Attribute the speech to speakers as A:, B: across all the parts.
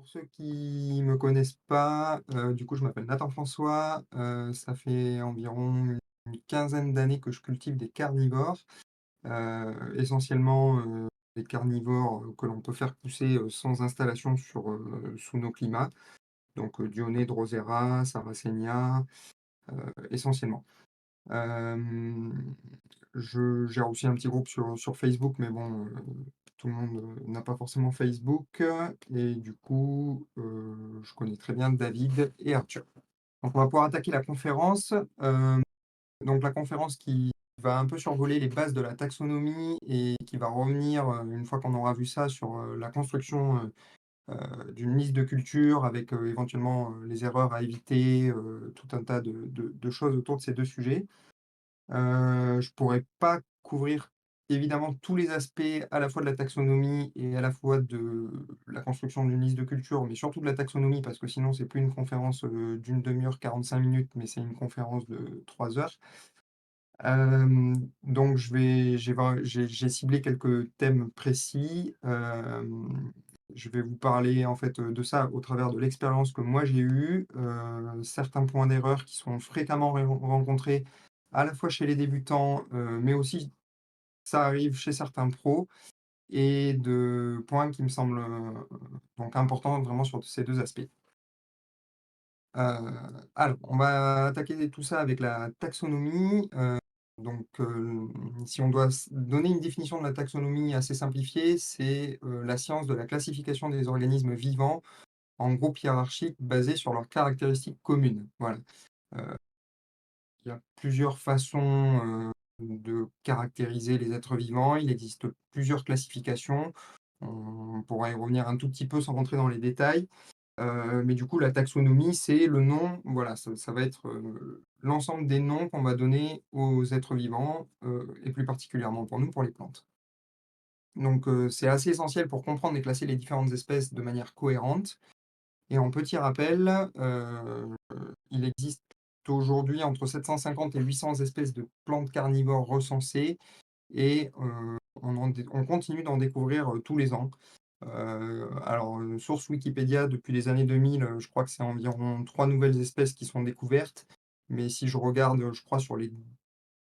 A: pour ceux qui me connaissent pas, du coup, je m'appelle Nathan François, ça fait environ une quinzaine d'années que je cultive des carnivores, essentiellement, des carnivores, que l'on peut faire pousser, sans installation sous nos climats, donc Dionée, Drosera, Sarracenia, essentiellement. Hem, je gère aussi un petit groupe sur Facebook, mais bon, tout le monde, n'a pas forcément Facebook, et du coup, je connais très bien David et Arthur. Donc on va pouvoir attaquer la conférence. Donc la conférence qui va un peu survoler les bases de la taxonomie et qui va revenir, une fois qu'on aura vu ça, sur, la construction, d'une liste de culture avec, éventuellement, les erreurs à éviter, tout un tas de choses autour de ces 2 sujets. Je pourrais pas couvrir évidemment tous les aspects à la fois de la taxonomie et à la fois de la construction d'une liste de culture, mais surtout de la taxonomie parce que sinon c'est plus une conférence, d'une demi heure, 45 minutes, mais c'est une conférence de 3 heures. Donc j'ai ciblé quelques thèmes précis. Je vais vous parler en fait, de ça au travers de l'expérience que moi j'ai eue, certains points d'erreur qui sont fréquemment rencontrés à la fois chez les débutants, mais aussi ça arrive chez certains pros, et de points qui me semblent, donc importants vraiment sur ces 2 aspects. Alors, on va attaquer tout ça avec la taxonomie. Donc, si on doit donner une définition de la taxonomie assez simplifiée, c'est la science de la classification des organismes vivants en groupes hiérarchiques basés sur leurs caractéristiques communes. Voilà. Euh, il y a plusieurs façons de caractériser les êtres vivants. Il existe plusieurs classifications. On pourra y revenir un tout petit peu sans rentrer dans les détails. Mais du coup, la taxonomie, c'est le nom, voilà, ça va être, l'ensemble des noms qu'on va donner aux êtres vivants, et plus particulièrement pour nous, pour les plantes. Donc, c'est assez essentiel pour comprendre et classer les différentes espèces de manière cohérente. Et en petit rappel, il existe aujourd'hui entre 750 et 800 espèces de plantes carnivores recensées, et on continue d'en découvrir, tous les ans. Alors, source Wikipédia, depuis les années 2000, je crois que c'est environ 3 nouvelles espèces qui sont découvertes. Mais si je regarde, je crois sur les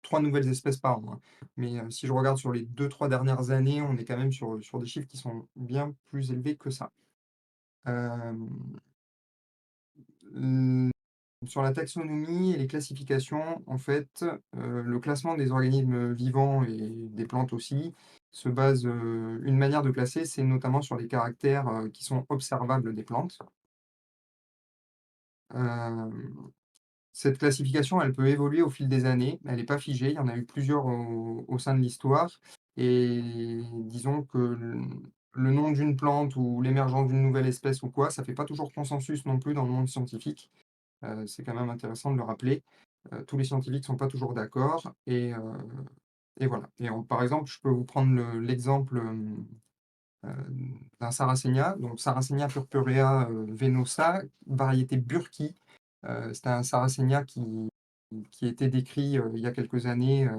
A: 3 nouvelles espèces par an, hein. Mais, si je regarde sur les 2-3 dernières années, on est quand même sur des chiffres qui sont bien plus élevés que ça. Hem, l Sur la taxonomie et les classifications, en fait, le classement des organismes vivants et des plantes aussi se base, une manière de classer, c'est notamment sur les caractères, qui sont observables des plantes. Hem, cette classification, elle peut évoluer au fil des années, elle n'est pas figée, il y en a eu plusieurs au sein de l'histoire, et disons que le nom d'une plante ou l'émergence d'une nouvelle espèce ou quoi, ça fait pas toujours consensus non plus dans le monde scientifique. C'est quand même intéressant de le rappeler. Tous les scientifiques sont pas toujours d'accord, et voilà. Et par exemple, je peux vous prendre l'exemple, d'un Sarracenia, donc Sarracenia purpurea, venosa, variété Burki. C'était un Sarracenia qui était décrit, il y a quelques années,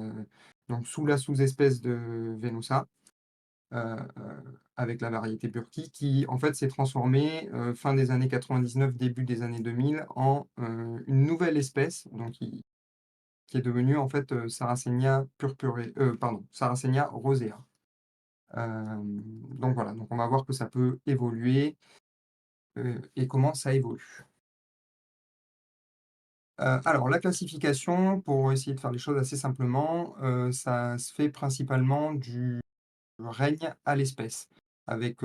A: donc sous la sous-espèce de Venosa, avec la variété Burki qui, en fait, s'est transformée, fin des années 99, début des années 2000 en, une nouvelle espèce, donc qui est devenue, en fait, Sarracenia pardon, Sarracenia rosea. Donc voilà, donc on va voir que ça peut évoluer, et comment ça évolue. Alors la classification, pour essayer de faire les choses assez simplement, ça se fait principalement du règne à l'espèce, avec,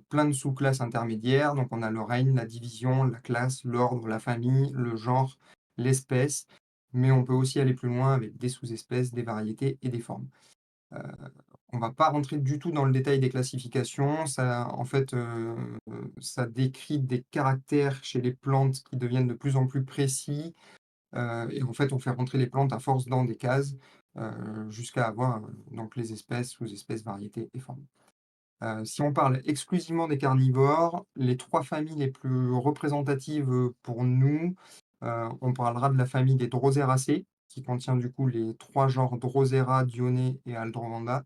A: plein de sous-classes intermédiaires. Donc on a le règne, la division, la classe, l'ordre, la famille, le genre, l'espèce, mais on peut aussi aller plus loin avec des sous-espèces, des variétés et des formes. Heu, on va pas rentrer du tout dans le détail des classifications. Ça, en fait, ça décrit des caractères chez les plantes qui deviennent de plus en plus précis, et en fait, on fait rentrer les plantes à force dans des cases, jusqu'à avoir, donc les espèces, sous-espèces, variétés et formes. Si on parle exclusivement des carnivores, les 3 familles les plus représentatives, pour nous, on parlera de la famille des Droseraceae, qui contient du coup les 3 genres Drosera, Dionée et Aldrovanda.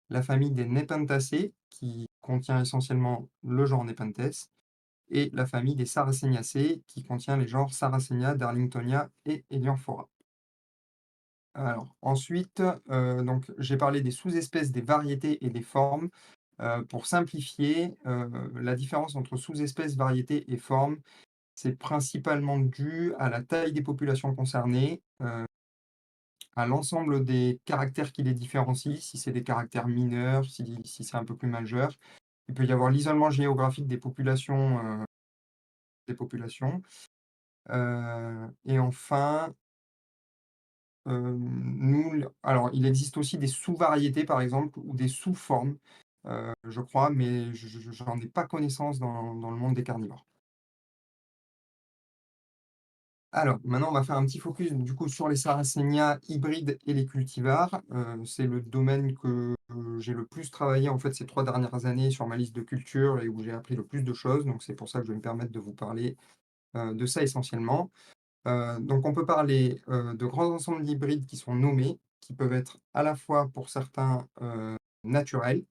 A: La famille des Nepenthaceae, qui contient essentiellement le genre Nepenthes, et la famille des Sarraceniaceae, qui contient les genres Sarracenia, Darlingtonia et Elianthora. Alors ensuite, donc j'ai parlé des sous-espèces, des variétés et des formes. Pour simplifier, la différence entre sous-espèces, variétés et formes, c'est principalement dû à la taille des populations concernées, à l'ensemble des caractères qui les différencient, si c'est des caractères mineurs, si c'est un peu plus majeur. Il peut y avoir l'isolement géographique des populations, et enfin, alors il existe aussi des sous-variétés, par exemple, ou des sous-formes, je crois, mais je j'en ai pas connaissance dans le monde des carnivores. Alors, maintenant, on va faire un petit focus, du coup, sur les Sarracenia hybrides et les cultivars. C'est le domaine que j'ai le plus travaillé, en fait, ces 3 dernières années sur ma liste de culture et où j'ai appris le plus de choses. Donc c'est pour ça que je vais me permettre de vous parler, de ça essentiellement. Donc on peut parler, de grands ensembles d'hybrides qui sont nommés, qui peuvent être à la fois pour certains, naturels.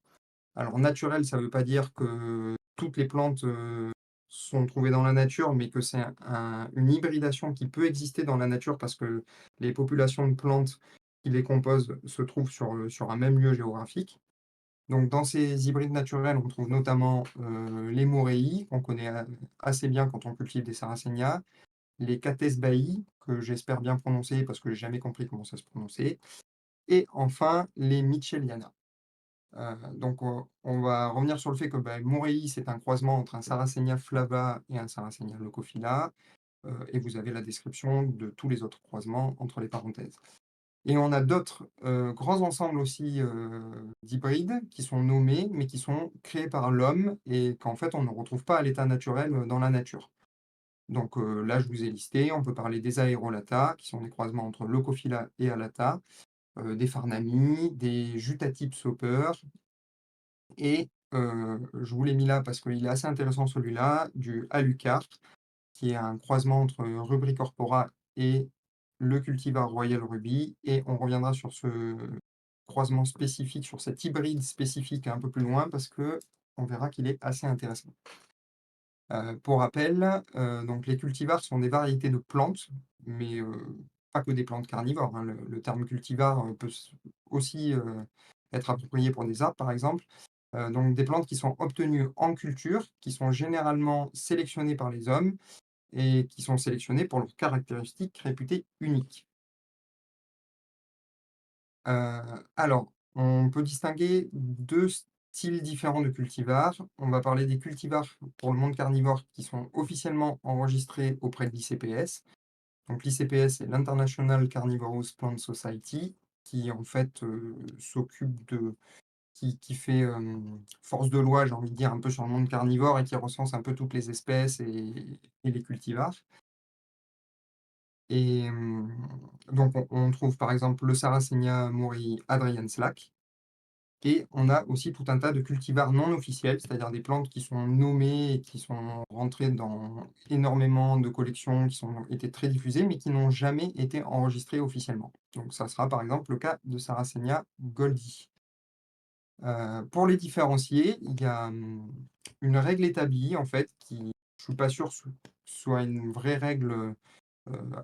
A: Alors naturel, ça ne veut pas dire que toutes les plantes, sont trouvées dans la nature, mais que c'est une hybridation qui peut exister dans la nature parce que les populations de plantes qui les composent se trouvent sur un même lieu géographique. Donc dans ces hybrides naturels, on trouve notamment, les moréis, qu'on connaît assez bien quand on cultive des Sarracenia, les Cattes baillis, que j'espère bien prononcer parce que j'ai jamais compris comment ça se prononçait, et enfin les Micheliana. Donc on va revenir sur le fait que, Moréi, c'est un croisement entre un Sarracenia flava et un Sarracenia leucophylla, et vous avez la description de tous les autres croisements entre les parenthèses. Et on a d'autres, grands ensembles aussi, d'hybrides qui sont nommés, mais qui sont créés par l'homme et qu'en fait on ne retrouve pas à l'état naturel, dans la nature. Donc là, je vous ai listé, on peut parler des Aerolata, qui sont des croisements entre Leucophylla et Alata, des Farnamii, des Jutatypes Sauper, et je vous l'ai mis là parce qu'il est assez intéressant celui-là, du Alucard, qui est un croisement entre Rubricorpora et le cultivar Royal Ruby, et on reviendra sur ce croisement spécifique, sur cet hybride spécifique un peu plus loin parce que on verra qu'il est assez intéressant. Pour rappel, donc les cultivars sont des variétés de plantes, mais pas que des plantes carnivores, hein. Le terme cultivar, peut aussi être approprié pour des arbres, par exemple. Donc des plantes qui sont obtenues en culture, qui sont généralement sélectionnées par les hommes et qui sont sélectionnées pour leurs caractéristiques réputées uniques. Alors, on peut distinguer 2 styles différents de cultivars. On va parler des cultivars pour le monde carnivore qui sont officiellement enregistrés auprès de l'ICPS. Donc l'ICPS, c'est l'International Carnivorous Plant Society, qui en fait, s'occupe de qui fait, force de loi, j'ai envie de dire, un peu sur le monde carnivore et qui recense un peu toutes les espèces et les cultivars. Et donc on trouve par exemple le Sarracenia mori Adrian Slack. Et on a aussi tout un tas de cultivars non officiels, c'est-à-dire des plantes qui sont nommées et qui sont rentrées dans énormément de collections, qui ont été très diffusées, mais qui n'ont jamais été enregistrées officiellement. Donc ça sera par exemple le cas de Sarracenia goldie. Pour les différencier, il y a, une règle établie en fait qui, je suis pas sûr soit une vraie règle,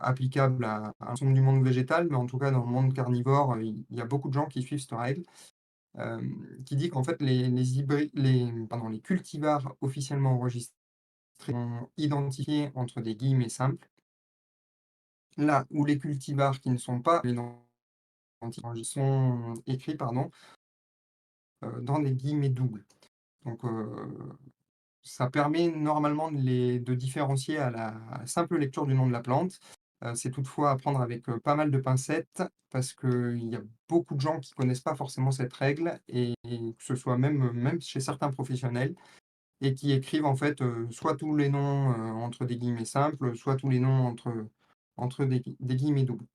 A: applicable à l'ensemble du monde végétal, mais en tout cas dans le monde carnivore, il y a beaucoup de gens qui suivent cette règle. Qui dit qu'en fait les cultivars officiellement enregistrés sont identifiés entre des guillemets simples, là où les cultivars qui ne sont pas identifiés sont écrits, pardon, dans des guillemets doubles. Donc ça permet normalement de différencier à la simple lecture du nom de la plante. C'est toutefois à prendre avec, pas mal de pincettes parce qu'il y a beaucoup de gens qui connaissent pas forcément cette règle, et que ce soit même chez certains professionnels, et qui écrivent en fait, soit tous les noms, entre des guillemets simples, soit tous les noms entre des guillemets doubles.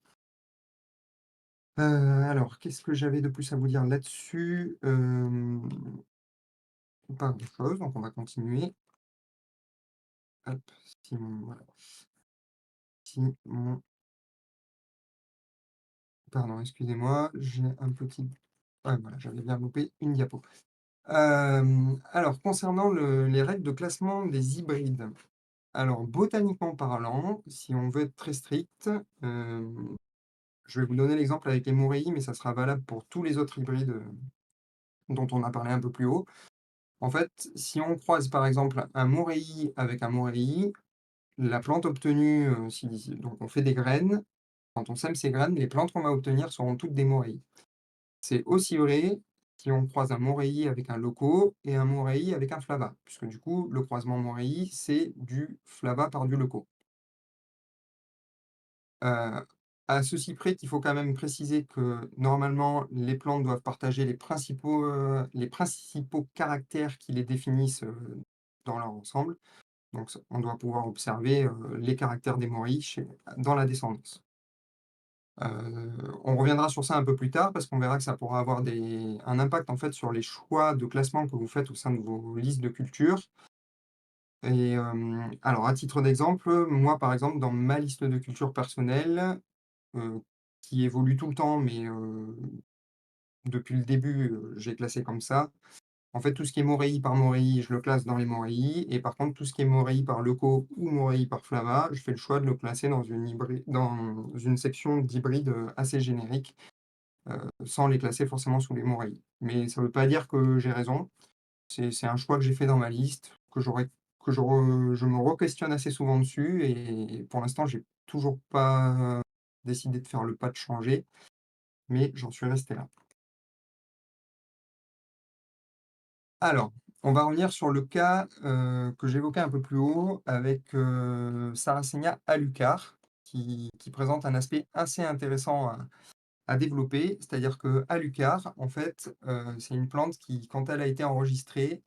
A: Alors qu'est-ce que j'avais de plus à vous dire là-dessus? Pas grand-chose, donc on va continuer. Hop, si mon voilà, si mon pardon, excusez-moi, j'ai un petit, voilà, j'avais bien loupé une diapo. Alors concernant les règles de classement des hybrides, alors botaniquement parlant, si on veut être très strict, je vais vous donner l'exemple avec les moréis, mais ça sera valable pour tous les autres hybrides, dont on a parlé un peu plus haut. En fait, si on croise par exemple un moréi avec un moréi, la plante obtenue, si donc on fait des graines, quand on sème ces graines, les plantes qu'on va obtenir seront toutes des moréis. C'est aussi vrai si on croise un moréi avec un loco et un moréi avec un flava, puisque du coup, le croisement moréi, c'est du flava par du loco. Heu, à ceci près qu'il faut quand même préciser que, normalement, les plantes doivent partager les principaux caractères qui les définissent, dans leur ensemble. Donc on doit pouvoir observer, les caractères des morilles dans la descendance. On reviendra sur ça un peu plus tard parce qu'on verra que ça pourra avoir un impact en fait sur les choix de classement que vous faites au sein de vos listes de cultures. Et alors à titre d'exemple, moi par exemple dans ma liste de cultures personnelle, heu, qui évolue tout le temps, mais depuis le début, j'ai classé comme ça. En fait, tout ce qui est Morei par Morei, je le classe dans les Morei et par contre tout ce qui est Morei par Loco ou Morei par Flava, je fais le choix de le classer dans une section d'hybride, assez générique, sans les classer forcément sous les Morei. Mais ça ne veut pas dire que j'ai raison, c'est un choix que j'ai fait dans ma liste, que je me re-questionne assez souvent dessus et pour l'instant, j'ai toujours pas décidé de faire le pas de changer, mais j'en suis resté là. Alors, on va revenir sur le cas, que j'évoquais un peu plus haut avec, Sarracenia alucar, qui présente un aspect assez intéressant à développer. C'est-à-dire que alucar, en fait, c'est une plante qui, quand elle a été enregistrée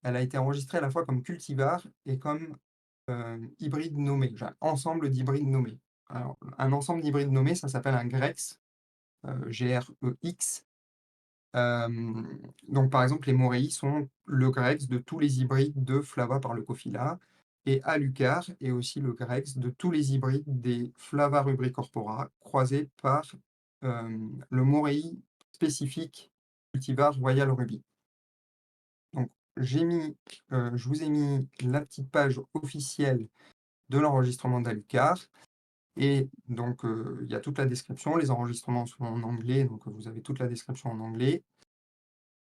A: à la fois comme cultivar et comme, hybride nommé, genre ensemble d'hybrides nommés. Alors, un ensemble d'hybrides nommés, ça s'appelle un GREX, Grex. Donc par exemple, les moréis sont le grex de tous les hybrides de Flava par Leucophila et Alucar est aussi le grex de tous les hybrides des Flava rubricorpora croisés par, le moréi spécifique cultivar Royal Ruby. Donc je vous ai mis la petite page officielle de l'enregistrement d'Alucar et donc, il y a toute la description. Les enregistrements sont en anglais, donc vous avez toute la description en anglais.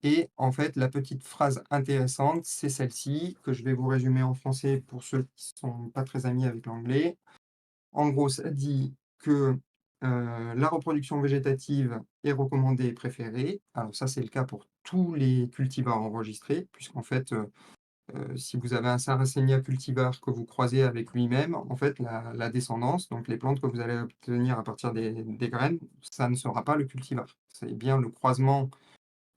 A: Et en fait, la petite phrase intéressante, c'est celle-ci, que je vais vous résumer en français pour ceux qui ne sont pas très amis avec l'anglais. En gros, ça dit que, la reproduction végétative est recommandée et préférée. Alors ça, c'est le cas pour tous les cultivars enregistrés, puisqu'en fait, si vous avez un Sarracenia cultivar que vous croisez avec lui-même, en fait, la descendance, donc les plantes que vous allez obtenir à partir des graines, ça ne sera pas le cultivar. C'est bien le croisement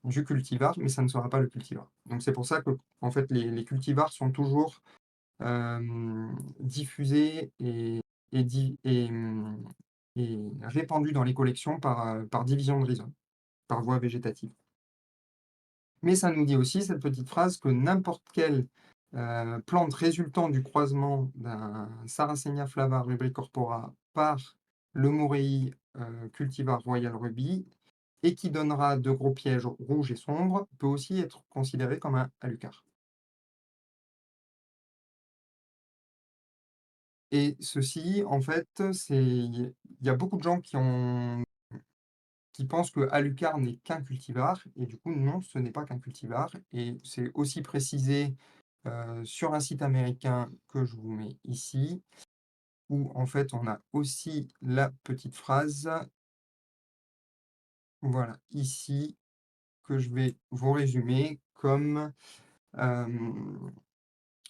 A: du cultivar, mais ça ne sera pas le cultivar. Donc c'est pour ça que, en fait, les cultivars sont toujours, diffusés et répandus dans les collections par division de rhizome, par voie végétative. Mais ça nous dit aussi, cette petite phrase, que n'importe quelle, plante résultant du croisement d'un Sarracenia flava rubricorpora par le Morei, cultivar Royal Ruby et qui donnera de gros pièges rouges et sombres, peut aussi être considéré comme un alucar. Et ceci, en fait, il y a beaucoup de gens qui pensent que alucar n'est qu'un cultivar et du coup, non, ce n'est pas qu'un cultivar et c'est aussi précisé, sur un site américain que je vous mets ici, où en fait, on a aussi la petite phrase, voilà, ici, que je vais vous résumer comme, hem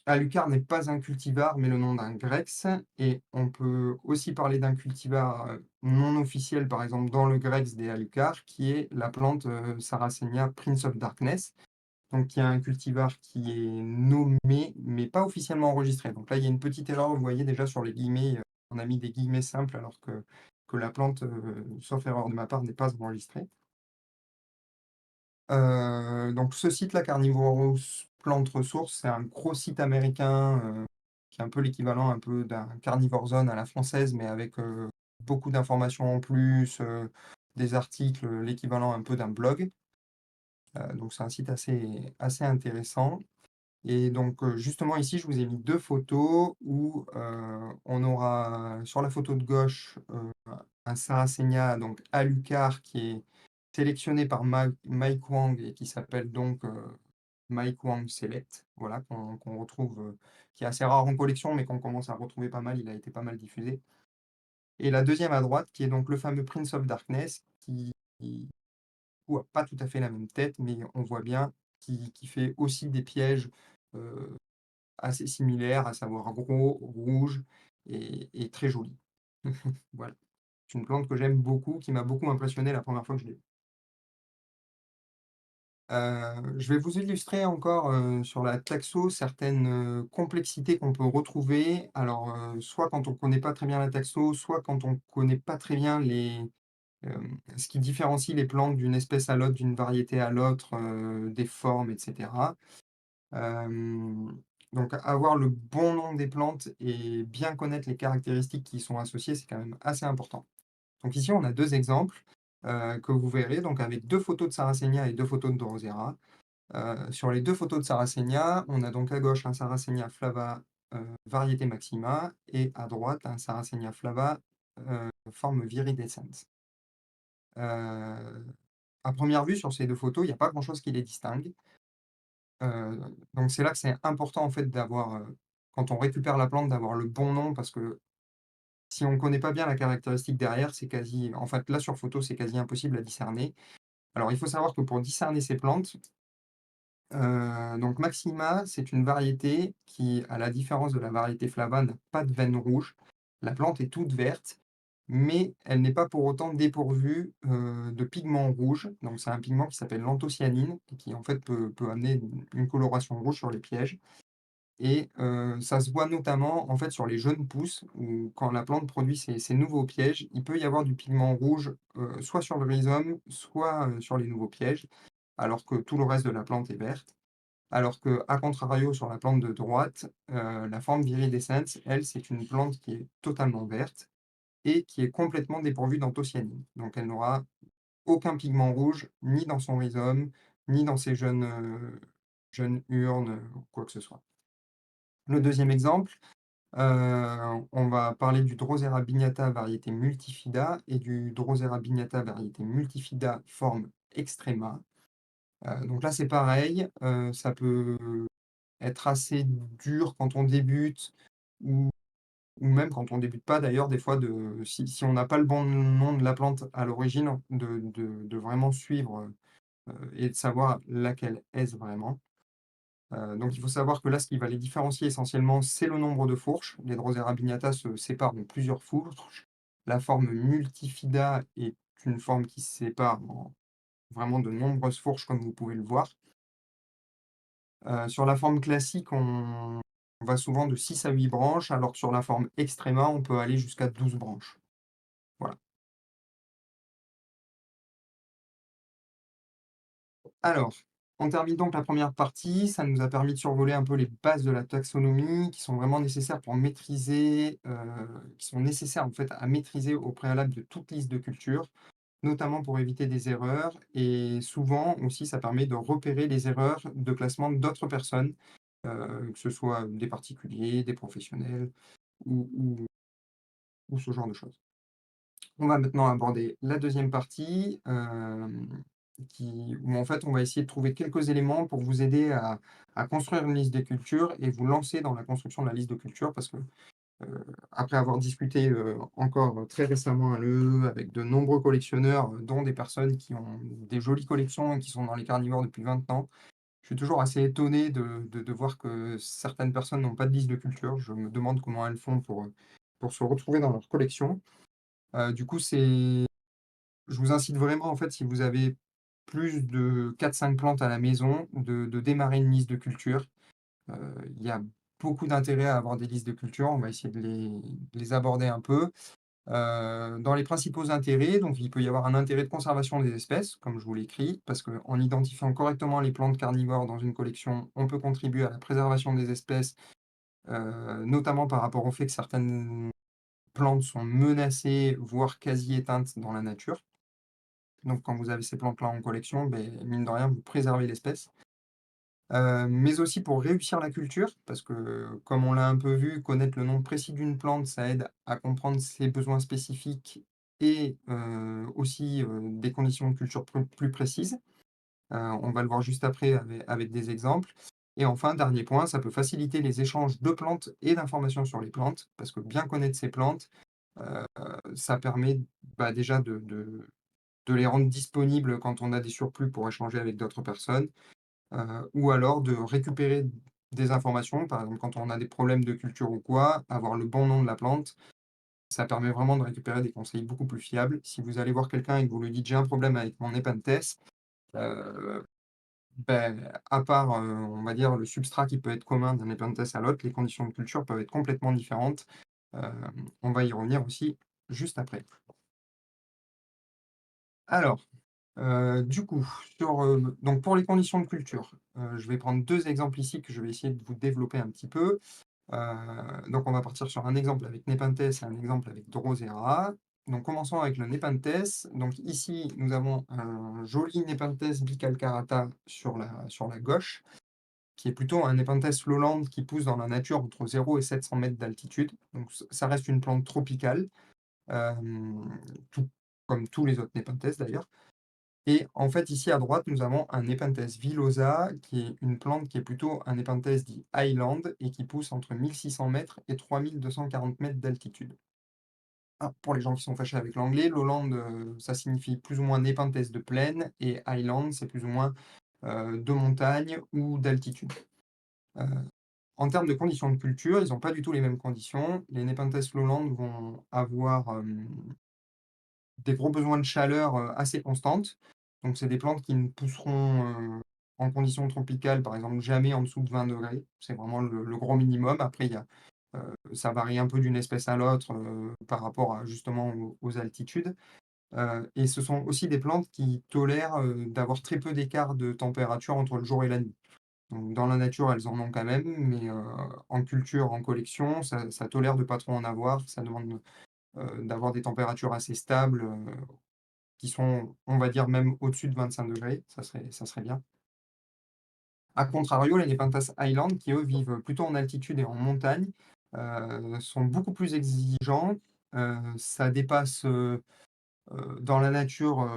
A: Alucar n'est pas un cultivar, mais le nom d'un Grex et on peut aussi parler d'un cultivar, non officiel, par exemple dans le Grex des Alucars, qui est la plante, Sarracenia Prince of Darkness, donc qui est un cultivar qui est nommé, mais pas officiellement enregistré. Donc là, il y a une petite erreur, vous voyez déjà sur les guillemets, on a mis des guillemets simples alors que la plante, sauf erreur de ma part, n'est pas enregistrée. Donc ce site-là, Carnivorous Plant Resource, c'est un gros site américain, qui est un peu l'équivalent un peu d'un Carnivore Zone à la française, mais avec, beaucoup d'informations en plus, des articles, l'équivalent un peu d'un blog. Donc c'est un site assez intéressant et donc justement ici, je vous ai mis 2 photos où, on aura sur la photo de gauche, un Sarracenia donc Alucar qui est sélectionné par Mike Wang et qui s'appelle donc, Mike Wang Select, voilà, qu'on retrouve, qui est assez rare en collection, mais qu'on commence à retrouver pas mal, il a été pas mal diffusé. Et la deuxième à droite, qui est donc le fameux Prince of Darkness, qui du coup, a pas tout à fait la même tête, mais on voit bien qui fait aussi des pièges assez similaires, à savoir gros, rouge et très joli. Voilà, c'est une plante que j'aime beaucoup, qui m'a beaucoup impressionné la première fois que je l'ai vue. Je vais vous illustrer encore, sur la taxo certaines, complexités qu'on peut retrouver. Alors, soit quand on connaît pas très bien la taxo, soit quand on connaît pas très bien ce qui différencie les plantes d'une espèce à l'autre, d'une variété à l'autre, des formes et cetera. Donc avoir le bon nom des plantes et bien connaître les caractéristiques qui y sont associées, c'est quand même assez important. Donc ici, on a 2 exemples, que vous verrez donc avec 2 photos de Sarracenia et 2 photos de Drosera. Sur les 2 photos de Sarracenia, on a donc à gauche un Sarracenia flava, variété maxima et à droite un Sarracenia flava, forme viridescens. Heu, à première vue, sur ces 2 photos, il y a pas grand-chose qui les distingue. Donc c'est là que c'est important en fait d'avoir, quand on récupère la plante, d'avoir le bon nom parce que si on ne connaît pas bien la caractéristique derrière, c'est quasi en fait, là sur photo, c'est quasi impossible à discerner. Alors il faut savoir que pour discerner ces plantes, donc Maxima, c'est une variété qui, à la différence de la variété Flava, n'a pas de veine rouge. La plante est toute verte, mais elle n'est pas pour autant dépourvue, de pigments rouges. Donc c'est un pigment qui s'appelle l'anthocyanine et qui en fait peut amener une coloration rouge sur les pièges et ça se voit notamment en fait sur les jeunes pousses où quand la plante produit ses nouveaux pièges, il peut y avoir du pigment rouge, soit sur le rhizome, soit, sur les nouveaux pièges, alors que tout le reste de la plante est verte. Alors que, à contrario, sur la plante de droite, la forme viridescens, elle, c'est une plante qui est totalement verte et qui est complètement dépourvue d'anthocyanine. Donc elle n'aura aucun pigment rouge, ni dans son rhizome, ni dans ses jeunes urnes, ou quoi que ce soit. Le deuxième exemple, on va parler du Drosera bignata variété multifida et du Drosera bignata variété multifida forme extrema. Donc là, c'est pareil, ça peut être assez dur quand on débute ou même quand on débute pas d'ailleurs des fois si on n'a pas le bon nom de la plante à l'origine, de vraiment suivre, et de savoir laquelle est-ce vraiment. Donc il faut savoir que là, ce qui va les différencier essentiellement, c'est le nombre de fourches. Les Drosera bignata se séparent en plusieurs fourches. La forme multifida est une forme qui se sépare en vraiment de nombreuses fourches comme vous pouvez le voir. Sur la forme classique, on va souvent de 6 à 8 branches, alors que sur la forme extrema, on peut aller jusqu'à 12 branches. Voilà. Alors, on termine donc la première partie. Ça nous a permis de survoler un peu les bases de la taxonomie qui sont vraiment nécessaires pour maîtriser, qui sont nécessaires en fait à maîtriser au préalable de toute liste de culture, notamment pour éviter des erreurs et souvent aussi ça permet de repérer les erreurs de classement d'autres personnes, que ce soit des particuliers, des professionnels ou ce genre de choses. On va maintenant aborder la deuxième partie, où en fait on va essayer de trouver quelques éléments pour vous aider à construire une liste de cultures et vous lancer dans la construction de la liste de cultures parce que, après avoir discuté, encore très récemment à l'EE avec de nombreux collectionneurs, dont des personnes qui ont des jolies collections et qui sont dans les carnivores depuis 20 ans, je suis toujours assez étonné de voir que certaines personnes n'ont pas de liste de culture. Je me demande comment elles font pour se retrouver dans leur collection. Du coup, je vous incite vraiment, en fait, si vous avez plus de 4-5 plantes à la maison, de démarrer une liste de culture. Il y a beaucoup d'intérêt à avoir des listes de culture. On va essayer de les aborder un peu. Dans les principaux intérêts, donc il peut y avoir un intérêt de conservation des espèces, comme je vous l'écris, parce qu'en identifiant correctement les plantes carnivores dans une collection, on peut contribuer à la préservation des espèces, notamment par rapport au fait que certaines plantes sont menacées, voire quasi éteintes dans la nature. Donc quand vous avez ces plantes-là en collection, beh, mine de rien, vous préservez l'espèce. Mais aussi pour réussir la culture, parce que comme on l'a un peu vu, connaître le nom précis d'une plante, ça aide à comprendre ses besoins spécifiques et aussi, des conditions de culture plus précises. On va le voir juste après avec des exemples. Et enfin, dernier point, ça peut faciliter les échanges de plantes et d'informations sur les plantes, parce que bien connaître ces plantes, heu, ça permet, bah, déjà de les rendre disponibles quand on a des surplus pour échanger avec d'autres personnes, ou alors de récupérer des informations. Par exemple, quand on a des problèmes de culture ou quoi, avoir le bon nom de la plante, ça permet vraiment de récupérer des conseils beaucoup plus fiables. Si vous allez voir quelqu'un et que vous lui dites: «J'ai un problème avec mon Nepenthes», heu, à part, on va dire le substrat qui peut être commun d'un Nepenthes à l'autre, les conditions de culture peuvent être complètement différentes. On va y revenir aussi juste après. Alors, du coup, donc pour les conditions de culture, je vais prendre 2 exemples ici que je vais essayer de vous développer un petit peu. Donc on va partir sur un exemple avec Nepenthes et un exemple avec Drosera. Donc commençons avec le Nepenthes. Donc ici, nous avons un joli Nepenthes bicalcarata sur la gauche, qui est plutôt un Nepenthes lowland qui pousse dans la nature entre 0 et 700 mètres d'altitude. Donc ça reste une plante tropicale, hem, tout comme tous les autres Nepenthes d'ailleurs. Et en fait, ici à droite, nous avons un Nepenthes villosa, qui est une plante qui est plutôt un Nepenthes dit highland et qui pousse entre 1600 mètres et 3240 mètres d'altitude. Ah, pour les gens qui sont fâchés avec l'anglais, lowland, ça signifie plus ou moins Nepenthes de plaine et highland, c'est plus ou moins de montagne ou d'altitude. Euh, En termes de conditions de culture, ils n'ont pas du tout les mêmes conditions. Les Nepenthes lowland vont avoir des gros besoins de chaleur, assez constantes. Donc c'est des plantes qui ne pousseront, en conditions tropicales, par exemple, jamais en dessous de 20 degrés. C'est vraiment le gros minimum. Après, ça varie un peu d'une espèce à l'autre, par rapport à justement aux altitudes. Et ce sont aussi des plantes qui tolèrent, d'avoir très peu d'écart de température entre le jour et la nuit. Donc dans la nature, elles en ont quand même, mais, en culture, en collection, ça tolère de pas trop en avoir. Ça demande, d'avoir des températures assez stables, qui sont, on va dire, même au-dessus de 25 degrés, ça serait bien. A contrario, les Nepenthes Highland, qui eux vivent plutôt en altitude et en montagne, sont beaucoup plus exigeants. Ça dépasse, dans la nature,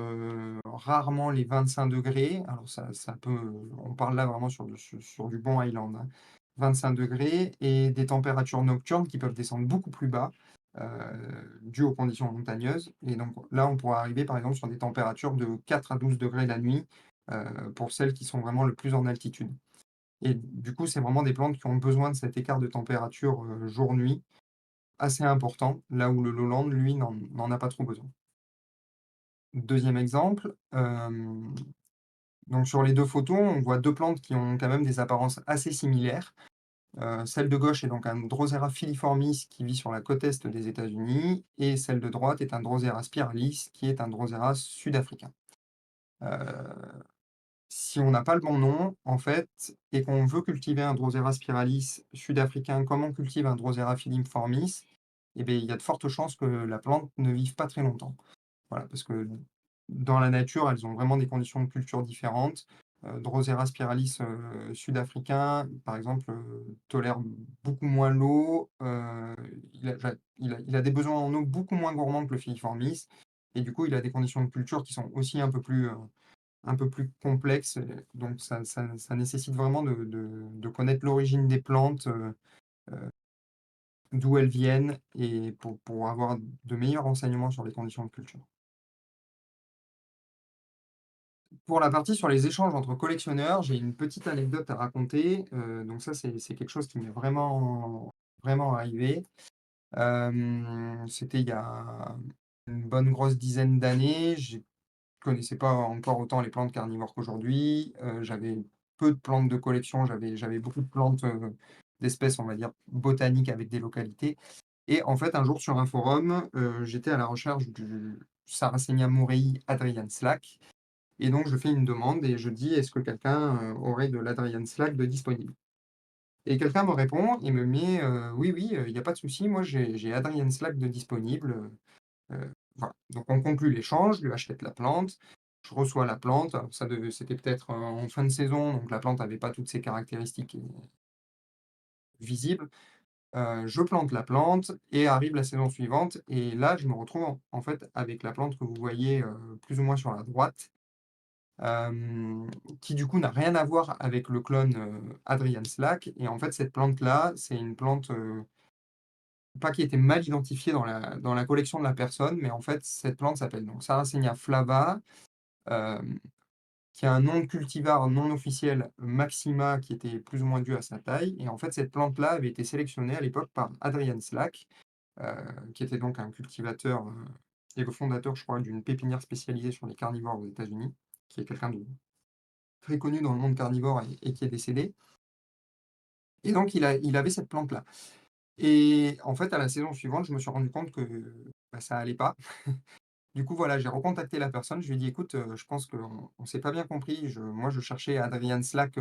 A: rarement les 25 degrés. Alors ça peut, on parle là vraiment sur du bon Highland, hein. 25 degrés et des températures nocturnes qui peuvent descendre beaucoup plus bas, dues aux conditions montagneuses. Et donc là, on pourrait arriver par exemple sur des températures de 4 à 12 degrés la nuit, pour celles qui sont vraiment le plus en altitude. Et du coup, c'est vraiment des plantes qui ont besoin de cet écart de température, jour-nuit assez important, là où le lowland, lui, n'en a pas trop besoin. Deuxième exemple, donc sur les 2 photos, on voit 2 plantes qui ont quand même des apparences assez similaires. Celle de gauche est donc un Drosera filiformis qui vit sur la côte est des États-Unis et celle de droite est un Drosera spiralis qui est un Drosera sud-africain. Heu, Si on n'a pas le bon nom, en fait, et qu'on veut cultiver un Drosera spiralis sud-africain comme on cultive un Drosera filiformis, eh beh, il y a de fortes chances que la plante ne vive pas très longtemps. Voilà, parce que dans la nature, elles ont vraiment des conditions de culture différentes. Drosera spiralis, sud-africain, par exemple, tolère beaucoup moins l'eau, il a des besoins en eau beaucoup moins gourmands que le filiformis et du coup, il a des conditions de culture qui sont aussi un peu plus complexes, donc ça nécessite vraiment de connaître l'origine des plantes, d'où elles viennent et pour avoir de meilleurs renseignements sur les conditions de culture. Pour la partie sur les échanges entre collectionneurs, j'ai une petite anecdote à raconter, donc ça, c'est quelque chose qui m'est vraiment arrivé. C'était il y a une bonne grosse dizaine d'années. Je connaissais pas encore autant les plantes carnivores qu'aujourd'hui. J'avais peu de plantes de collection, j'avais beaucoup de plantes, d'espèces, on va dire, botaniques avec des localités et en fait, un jour sur un forum, j'étais à la recherche du Sarracenia morei Adrian Slack et donc je fais une demande et je dis: «Est-ce que quelqu'un, aurait de l'Adrian Slack de disponible?» Et quelqu'un me répond et me met: «Oui, oui, il y a pas de souci, moi j'ai Adrian Slack de disponible, voilà, donc on conclut l'échange, je lui achète la plante, je reçois la plante. Alors c'était peut-être, en fin de saison, donc la plante avait pas toutes ses caractéristiques, visibles. Je plante la plante et arrive la saison suivante et là, je me retrouve en fait avec la plante que vous voyez, plus ou moins sur la droite, qui du coup n'a rien à voir avec le clone, Adrian Slack. Et en fait, cette plante-là, c'est une plante, pas qui était mal identifiée dans la collection de la personne, mais en fait, cette plante s'appelle donc Sarracenia flava, hem, qui a un nom de cultivar non officiel, Maxima, qui était plus ou moins dû à sa taille. Et en fait, cette plante-là avait été sélectionnée à l'époque par Adrian Slack, qui était donc un cultivateur, et le fondateur, je crois, d'une pépinière spécialisée sur les carnivores aux États-Unis, qui est quelqu'un de très connu dans le monde carnivore et qui est décédé. Et donc il avait cette plante-là. Et en fait, à la saison suivante, je me suis rendu compte que, bah, ça allait pas. Du coup, voilà, j'ai recontacté la personne, je lui ai dit: «Écoute, je pense qu'on s'est pas bien compris. Moi, je cherchais Adrian Slack,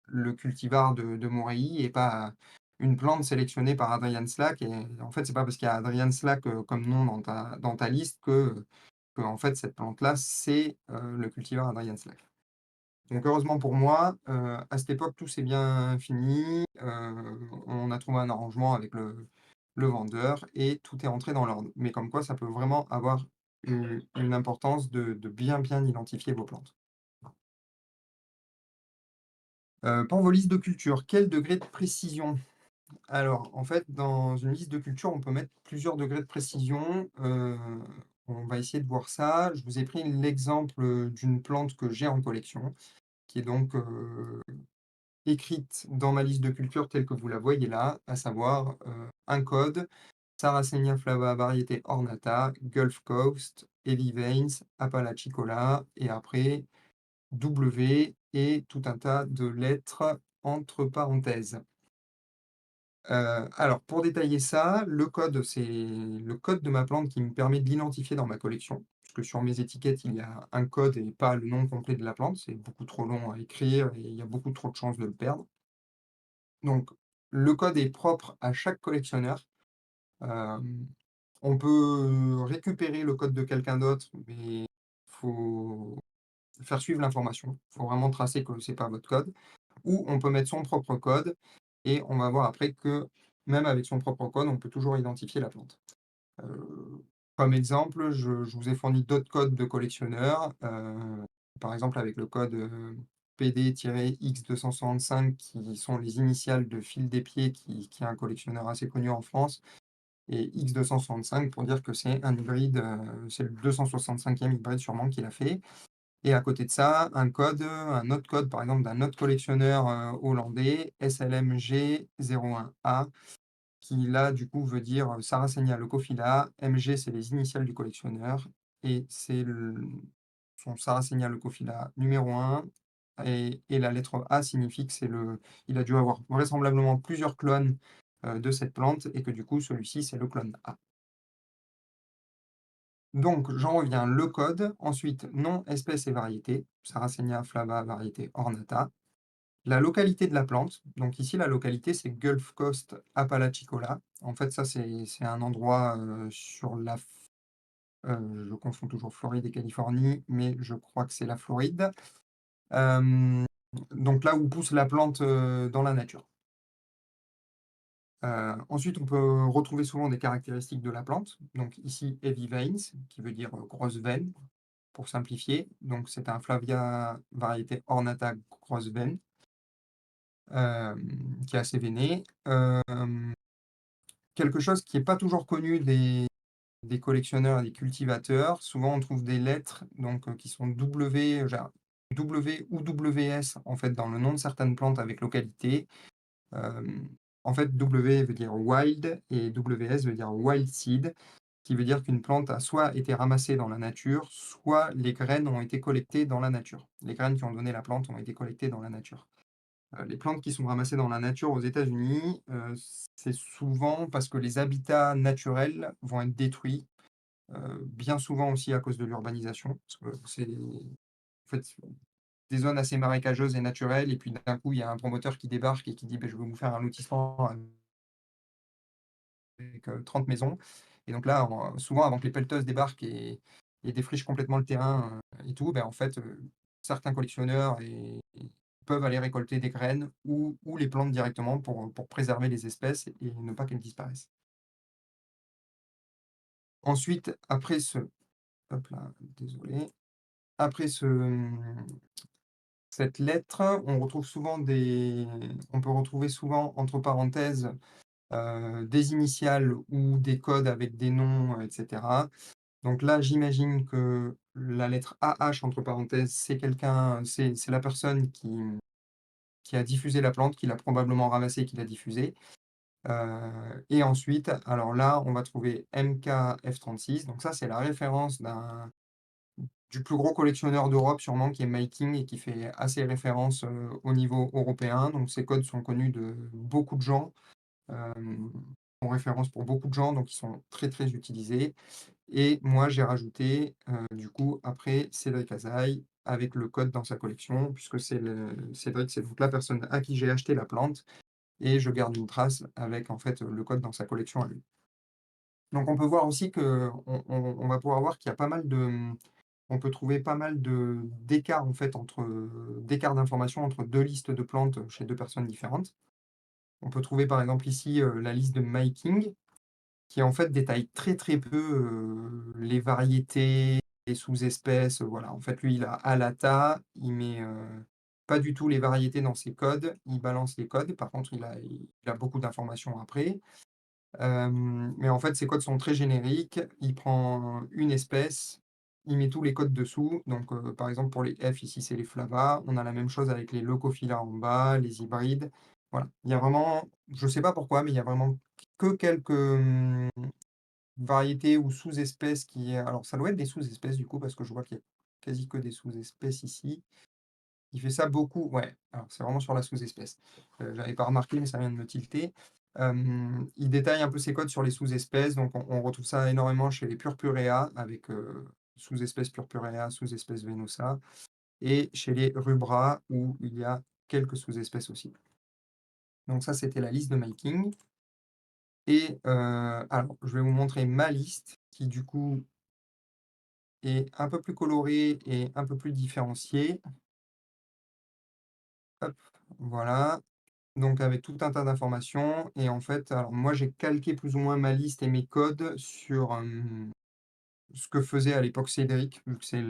A: le cultivar de Moréi et pas une plante sélectionnée par Adrian Slack. Et en fait, c'est pas parce qu'il y a Adrian Slack, comme nom dans ta liste que en fait, cette plante-là, c'est, le cultivar Adrian Slack». Donc heureusement pour moi, à cette époque, tout s'est bien fini, on a trouvé un arrangement avec le vendeur et tout est entré dans l'ordre. Mais comme quoi, ça peut vraiment avoir une importance de bien, bien identifier vos plantes. Pour vos listes de culture, quel degré de précision? Alors, en fait, dans une liste de culture, on peut mettre plusieurs degrés de précision. On va essayer de voir ça. Je vous ai pris l'exemple, d'une plante que j'ai en collection, qui est donc, écrite dans ma liste de culture telle que vous la voyez là, à savoir, un code: Sarracenia flava variété ornata, Gulf Coast, Heavy Veins, Apalachicola, et après W et tout un tas de lettres entre parenthèses. Alors pour détailler ça, le code, c'est le code de ma plante qui me permet de l'identifier dans ma collection, puisque sur mes étiquettes, il y a un code et pas le nom complet de la plante. C'est beaucoup trop long à écrire et il y a beaucoup trop de chances de le perdre. Donc le code est propre à chaque collectionneur. Hem, on peut récupérer le code de quelqu'un d'autre, mais faut faire suivre l'information. Il faut vraiment tracer que c'est pas votre code. Ou on peut mettre son propre code et on va voir après que même avec son propre code, on peut toujours identifier la plante. Comme exemple, je vous ai fourni d'autres codes de collectionneurs, par exemple avec le code, PD-X265, qui sont les initiales de Fil des Pieds, qui est un collectionneur assez connu en France, et X265 pour dire que c'est un hybride, c'est le 265e hybride sûrement qu'il a fait. Et à côté de ça, un autre code, par exemple, d'un autre collectionneur, hollandais, SLMG01A, qui là, du coup, veut dire, Sarracenia leucophila. MG, c'est les initiales du collectionneur et c'est son Sarracenia leucophila numéro 1. Et la lettre A signifie que il a dû avoir vraisemblablement plusieurs clones, de cette plante et que du coup, celui-ci, c'est le clone A. Donc j'en reviens, le code, ensuite nom, espèce et variété, Sarracenia flava variété ornata. La localité de la plante, donc ici la localité c'est Gulf Coast Apalachicola. En fait ça c'est un endroit, sur je confonds toujours Floride et Californie, mais je crois que c'est la Floride. Hem, donc là où pousse la plante, dans la nature. Ensuite on peut retrouver souvent des caractéristiques de la plante. Donc ici heavy veins, qui veut dire, grosses veines, pour simplifier. Donc c'est un Flavia variété ornata grosse veine, qui est assez veiné. Quelque chose qui est pas toujours connu des collectionneurs et des cultivateurs, souvent on trouve des lettres donc, qui sont W, genre W ou WS en fait dans le nom de certaines plantes avec localité. Hem, en fait W veut dire wild et WS veut dire wild seed, qui veut dire qu'une plante a soit été ramassée dans la nature, soit les graines ont été collectées dans la nature. Les graines qui ont donné la plante ont été collectées dans la nature. Les plantes qui sont ramassées dans la nature aux États-Unis, c'est souvent parce que les habitats naturels vont être détruits, bien souvent aussi à cause de l'urbanisation. Parce que c'est en fait des zones assez marécageuses et naturelles et puis d'un coup, il y a un promoteur qui débarque et qui dit: «Beh, je vais vous faire un lotissement avec, 30 maisons». Et donc là, souvent avant que les pelleteuses débarquent et défrichent complètement le terrain, et tout, ben, en fait, certains collectionneurs peuvent aller récolter des graines ou les plantes directement pour préserver les espèces et ne pas qu'elles disparaissent. Ensuite, après ce hop là, désolé. Après cette lettre, on peut retrouver souvent entre parenthèses, des initiales ou des codes avec des noms, et cetera. Donc là, j'imagine que la lettre AH entre parenthèses, c'est la personne qui a diffusé la plante, qui l'a probablement ramassée, qui l'a diffusée. Et ensuite, alors là, on va trouver MKF36. Donc ça, c'est la référence du plus gros collectionneur d'Europe sûrement, qui est Making et qui fait assez référence, au niveau européen. Donc ces codes sont connus de beaucoup de gens, font référence pour beaucoup de gens, donc ils sont très, très utilisés. Et moi, j'ai rajouté, du coup, après Cédric Azaï avec le code dans sa collection, puisque Cédric, c'est donc la personne à qui j'ai acheté la plante et je garde une trace avec, en fait, le code dans sa collection à lui. Donc on peut voir aussi qu'on va pouvoir voir qu'il y a pas mal on peut trouver pas mal d'écarts, en fait, d'écarts d'informations entre 2 listes de plantes chez 2 personnes différentes. On peut trouver, par exemple, ici, la liste de Making qui en fait détaille très, très peu, les variétés, les sous-espèces, voilà. En fait, lui, il a Alata, il met, pas du tout les variétés dans ses codes, il balance les codes. Par contre, il a beaucoup d'informations après. Mais en fait, ses codes sont très génériques. Il prend une espèce, il met tous les codes dessous. Donc, par exemple, pour les F, ici, c'est les Flava. On a la même chose avec les Leucophila en bas, les hybrides. Voilà. Il y a vraiment, je sais pas pourquoi, mais il y a vraiment que quelques, variétés ou sous-espèces alors ça doit être des sous-espèces du coup, parce que je vois qu'il y a quasi que des sous-espèces ici. Il fait ça beaucoup, ouais, alors c'est vraiment sur la sous-espèce. J'avais pas remarqué, mais ça vient de me tilter. Il détaille un peu ses codes sur les sous-espèces, donc on retrouve ça énormément chez les Purpurea avec, sous-espèce Purpurea, sous-espèce Venosa et chez les Rubra où il y a quelques sous-espèces aussi. Donc ça, c'était la liste de Making et alors je vais vous montrer ma liste qui du coup est un peu plus colorée et un peu plus différenciée. Hop, voilà. Donc avec tout un tas d'informations et en fait, alors moi j'ai calqué plus ou moins ma liste et mes codes sur, ce que faisait à l'époque Cédric, vu que c'est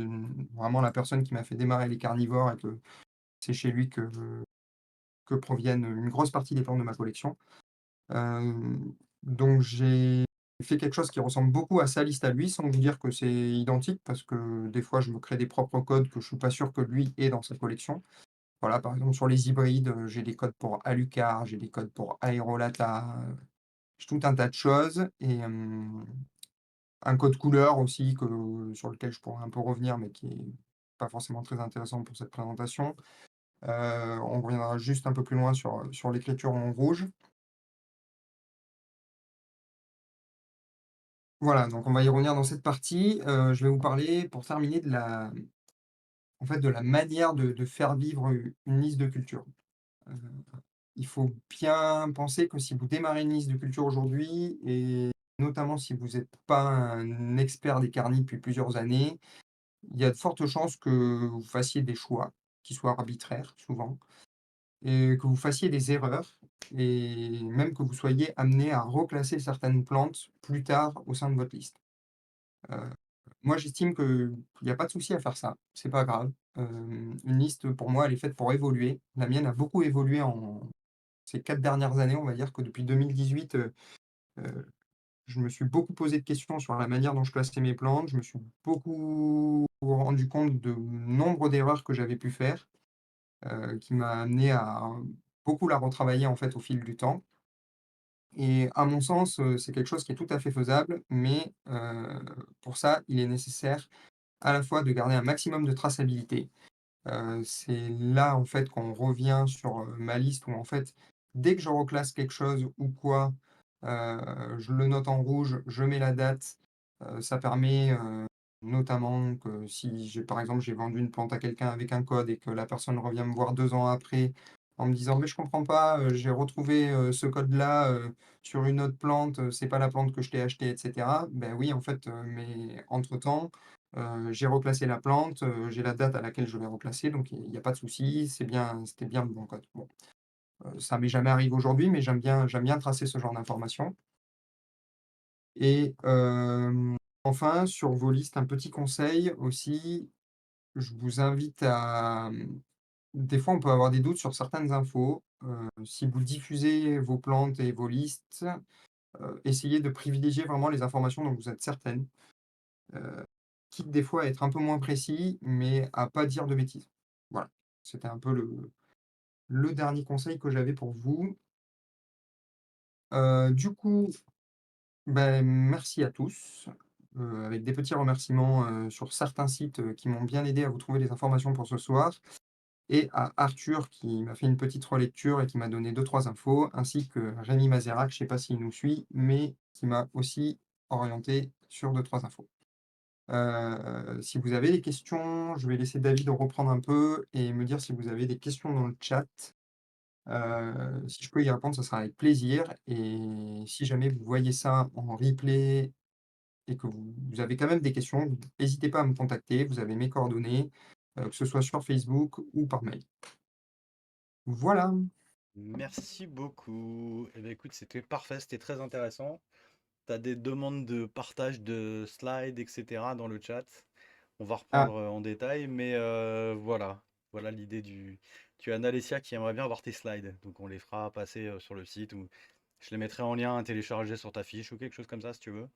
A: vraiment la personne qui m'a fait démarrer les carnivores et que c'est chez lui que proviennent une grosse partie des plantes de ma collection. Donc j'ai fait quelque chose qui ressemble beaucoup à sa liste à lui, sans vous dire que c'est identique, parce que des fois je me crée des propres codes que je suis pas sûr que lui ait dans sa collection. Voilà, par exemple sur les hybrides, j'ai des codes pour Alucard, j'ai des codes pour Aerolata, j'ai tout un tas de choses et un code couleur aussi sur lequel je pourrais un peu revenir, mais qui est pas forcément très intéressant pour cette présentation. On reviendra juste un peu plus loin sur l'écriture en rouge. Voilà, donc on va y revenir dans cette partie. Je vais vous parler, pour terminer, en fait, de la manière de faire vivre une liste de culture. Heu, il faut bien penser que si vous démarrez une liste de culture aujourd'hui et notamment si vous n'êtes pas un expert des carnivores depuis plusieurs années, il y a de fortes chances que vous fassiez des choix qui soient arbitraires, souvent, et que vous fassiez des erreurs et même que vous soyez amené à reclasser certaines plantes plus tard au sein de votre liste. Heu, moi, j'estime qu'il y a pas de souci à faire ça, c'est pas grave. Une liste, pour moi, elle est faite pour évoluer. La mienne a beaucoup évolué en ces 4 dernières années. On va dire que depuis 2018, heu, je me suis beaucoup posé de questions sur la manière dont je classais mes plantes. Je me suis beaucoup rendu compte de nombre d'erreurs que j'avais pu faire, qui m'a amené à beaucoup la retravailler, en fait, au fil du temps et à mon sens, c'est quelque chose qui est tout à fait faisable mais pour ça, il est nécessaire à la fois de garder un maximum de traçabilité. C'est là, en fait, qu'on revient sur, ma liste où, en fait, dès que je reclasse quelque chose ou quoi, je le note en rouge, je mets la date. Ça permet, notamment que si j'ai par exemple, j'ai vendu une plante à quelqu'un avec un code et que la personne revient me voir 2 ans après en me disant: «Mais je comprends pas, j'ai retrouvé, ce code-là, sur une autre plante, c'est pas la plante que je t'ai achetée» et cetera. Ben oui, en fait, mais entre-temps, j'ai replacé la plante, j'ai la date à laquelle je l'ai replacée, donc il y a pas de souci, c'était bien le bon code. Bon, ça m'est jamais arrivé aujourd'hui, mais j'aime bien tracer ce genre d'informations et enfin, sur vos listes, un petit conseil aussi, je vous invite à, des fois, on peut avoir des doutes sur certaines infos. Si vous diffusez vos plantes et vos listes, essayez de privilégier vraiment les informations dont vous êtes certaine, heu, quitte des fois à être un peu moins précis, mais à pas dire de bêtises. Voilà, c'était un peu le dernier conseil que j'avais pour vous. Du coup, ben merci à tous, avec des petits remerciements, sur certains sites, qui m'ont bien aidé à vous trouver les informations pour ce soir. Et à Arthur qui m'a fait une petite relecture et qui m'a donné deux trois infos, ainsi que Rémi Mazerac, je ne sais pas s'il nous suit, mais qui m'a aussi orienté sur deux trois infos. Si vous avez des questions, je vais laisser David reprendre un peu et me dire si vous avez des questions dans le chat. Si je peux y répondre, ça sera avec plaisir et si jamais vous voyez ça en replay et que vous avez quand même des questions, n'hésitez pas à me contacter, vous avez mes coordonnées, que ce soit sur Facebook ou par mail. Voilà.
B: Merci beaucoup. Eh bien, écoute, c'était parfait, c'était très intéressant. Tu as des demandes de partage de slides, etc. dans le chat. On va
A: Ah,
B: reprendre en détail, mais voilà. Voilà l'idée du. Tu as Anna-Lacia qui aimerait bien avoir tes slides, donc on les fera passer sur le site ou je les mettrai en lien à télécharger sur ta fiche ou quelque chose comme ça si tu veux.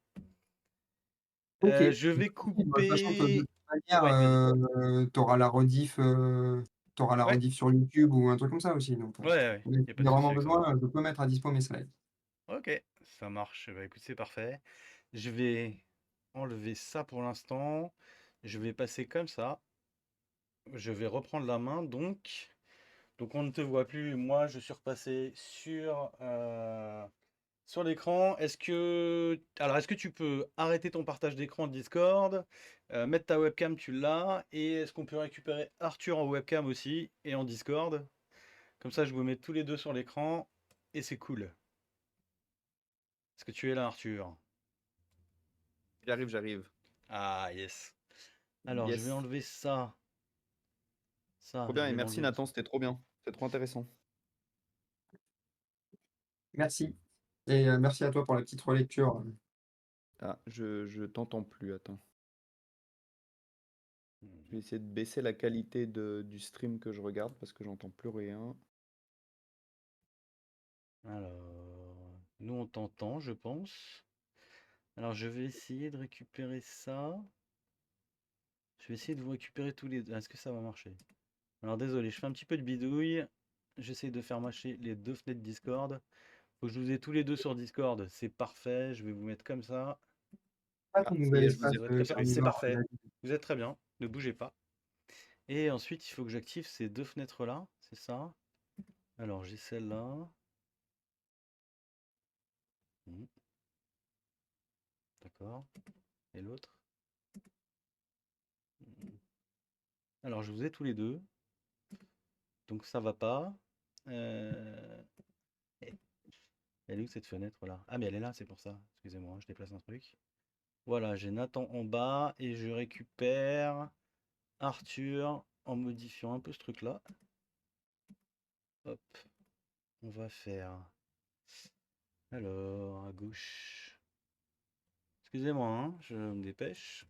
A: OK.
B: Je vais
A: Bah, sachant que de toute
B: couper.
A: manière,
B: Ouais, vas-y.
A: tu auras la
B: Ouais,
A: rediff sur YouTube ou un truc comme ça aussi, donc
B: ouais, ouais,
A: mais
B: il n'y a pas
A: s'il
B: de
A: y a
B: souci
A: vraiment
B: avec ça.
A: besoin, je peux mettre à dispo mes slides.
B: Ok, ça marche. Bah écoute, c'est parfait. Je vais enlever ça pour l'instant. Je vais passer comme ça. Je vais reprendre la main. Donc on ne te voit plus. Moi, je suis repassé sur l'écran. Est-ce que tu peux arrêter ton partage d'écran de Discord, mettre ta webcam, tu l'as, et est-ce qu'on peut récupérer Arthur en webcam aussi et en Discord? Comme ça, je vous mets tous les deux sur l'écran et c'est cool. Est-ce que tu es là, Arthur?
C: J'arrive, j'arrive.
B: Ah, yes. Alors, je vais
C: Yes.
B: enlever ça. Ça,
C: Trop
B: je
C: bien et
B: vais
C: merci
B: l'enlever
C: Nathan,
B: aussi.
C: c'était trop bien. C'est trop intéressant.
A: Merci et merci à toi pour la petite relecture.
C: Ah, je t'entends plus, attends. Je vais
B: Mhm.
C: essayer de baisser la qualité du stream que je regarde parce que j'entends plus rien.
B: Alors, nous on t'entend, je pense. Alors, je vais essayer de récupérer ça. Je vais essayer de vous récupérer tous les deux. Est-ce que ça va marcher? Alors, désolé, je fais un petit peu de bidouille. J'essaie de faire marcher les deux fenêtres Discord. Faut que je vous ai tous les deux sur Discord. C'est parfait. Je vais vous mettre comme ça.
A: Pas ton
C: Ah, ça y
A: nouvel
C: est, je vous
A: espace,
C: ai
B: Ça va être comme ça.
C: récupéré.
B: C'est
A: Camilla,
B: parfait. Vous êtes très bien. Ne bougez pas. Et ensuite, il faut que j'active ces deux fenêtres-là. C'est ça. Alors, j'ai celle-là. Mhm, d'accord. Et l'autre. Mhm. Alors, je vous ai tous les deux. Donc, ça va pas. Euh, Elle est où cette fenêtre là? Ah, mais elle est là, c'est pour ça. Excusez-moi, je déplace un truc. Voilà, j'ai Nathan en bas et je récupère Arthur en modifiant un peu ce truc-là. Hop, on va faire. Alors, à gauche. Excusez-moi, hein, je me dépêche.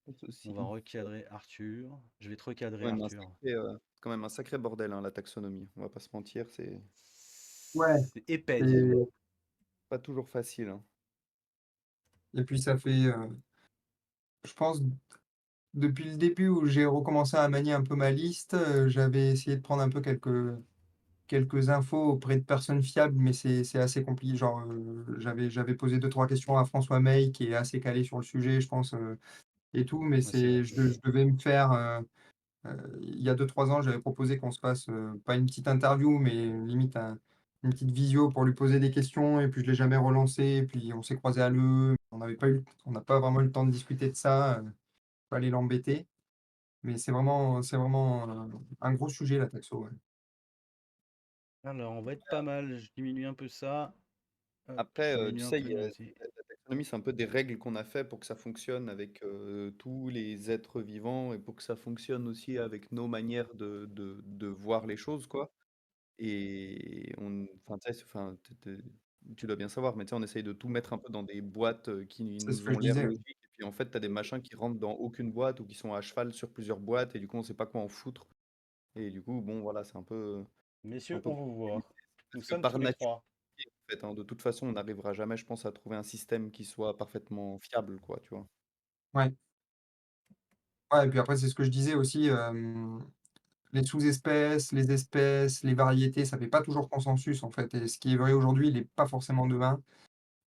C: Pas de
B: On
C: souci.
B: va recadrer Arthur. Je vais te recadrer,
C: Ouais, mais
B: Arthur.
C: quand même un sacré bordel, hein, la taxonomie. On va pas se mentir, c'est
A: ouais,
B: C'est épais,
A: et
B: disons.
C: pas toujours facile, hein.
A: et puis ça fait, je pense depuis le début où j'ai recommencé à manier un peu ma liste, j'avais essayé de prendre un peu quelques infos auprès de personnes fiables, mais c'est assez compliqué. Genre, j'avais posé deux trois questions à François May qui est assez calé sur le sujet, je pense, et tout, mais
B: Ouais, c'est vrai.
A: je devais me faire, il y a deux trois ans, j'avais proposé qu'on se fasse, pas une petite interview, mais limite une petite visio pour lui poser des questions et puis je l'ai jamais relancé et puis on s'est croisés à l'E, on n'a pas vraiment eu le temps de discuter de ça, fallait l'embêter, mais c'est vraiment, un gros sujet la taxo, ouais.
B: Alors, on va être pas mal. Je diminue un peu ça. Hop,
C: Après,
B: je
C: tu
B: diminue un
C: sais,
B: peu le mien aussi.
C: la taxonomie, c'est un peu des règles qu'on a fait pour que ça fonctionne avec tous les êtres vivants et pour que ça fonctionne aussi avec nos manières de voir les choses, quoi. Et enfin, tu sais, enfin, tu dois bien savoir, mais tu sais, on essaye de tout mettre un peu dans des boîtes qui
A: C'est ce
C: nous
A: que je
C: ont l'air
A: disais.
C: logiques. Et puis en fait, tu as des machins qui rentrent dans aucune boîte ou qui sont à cheval sur plusieurs boîtes. Et du coup, on sait pas quoi en foutre. Et du coup, bon, voilà, un
B: Messieurs,
C: peu
B: on vous
C: compliqué.
B: voit. Nous
C: Parce que
B: sommes
C: par
B: tous les
C: nature,
B: trois.
C: en fait, hein, de toute façon, on n'arrivera jamais, je pense, à trouver un système qui soit parfaitement fiable, quoi, tu vois.
A: Ouais. Ouais, et puis après, c'est ce que je disais aussi, les sous-espèces, les espèces, les variétés, ça fait pas toujours consensus, en fait, et ce qui est vrai aujourd'hui, l'est pas forcément demain.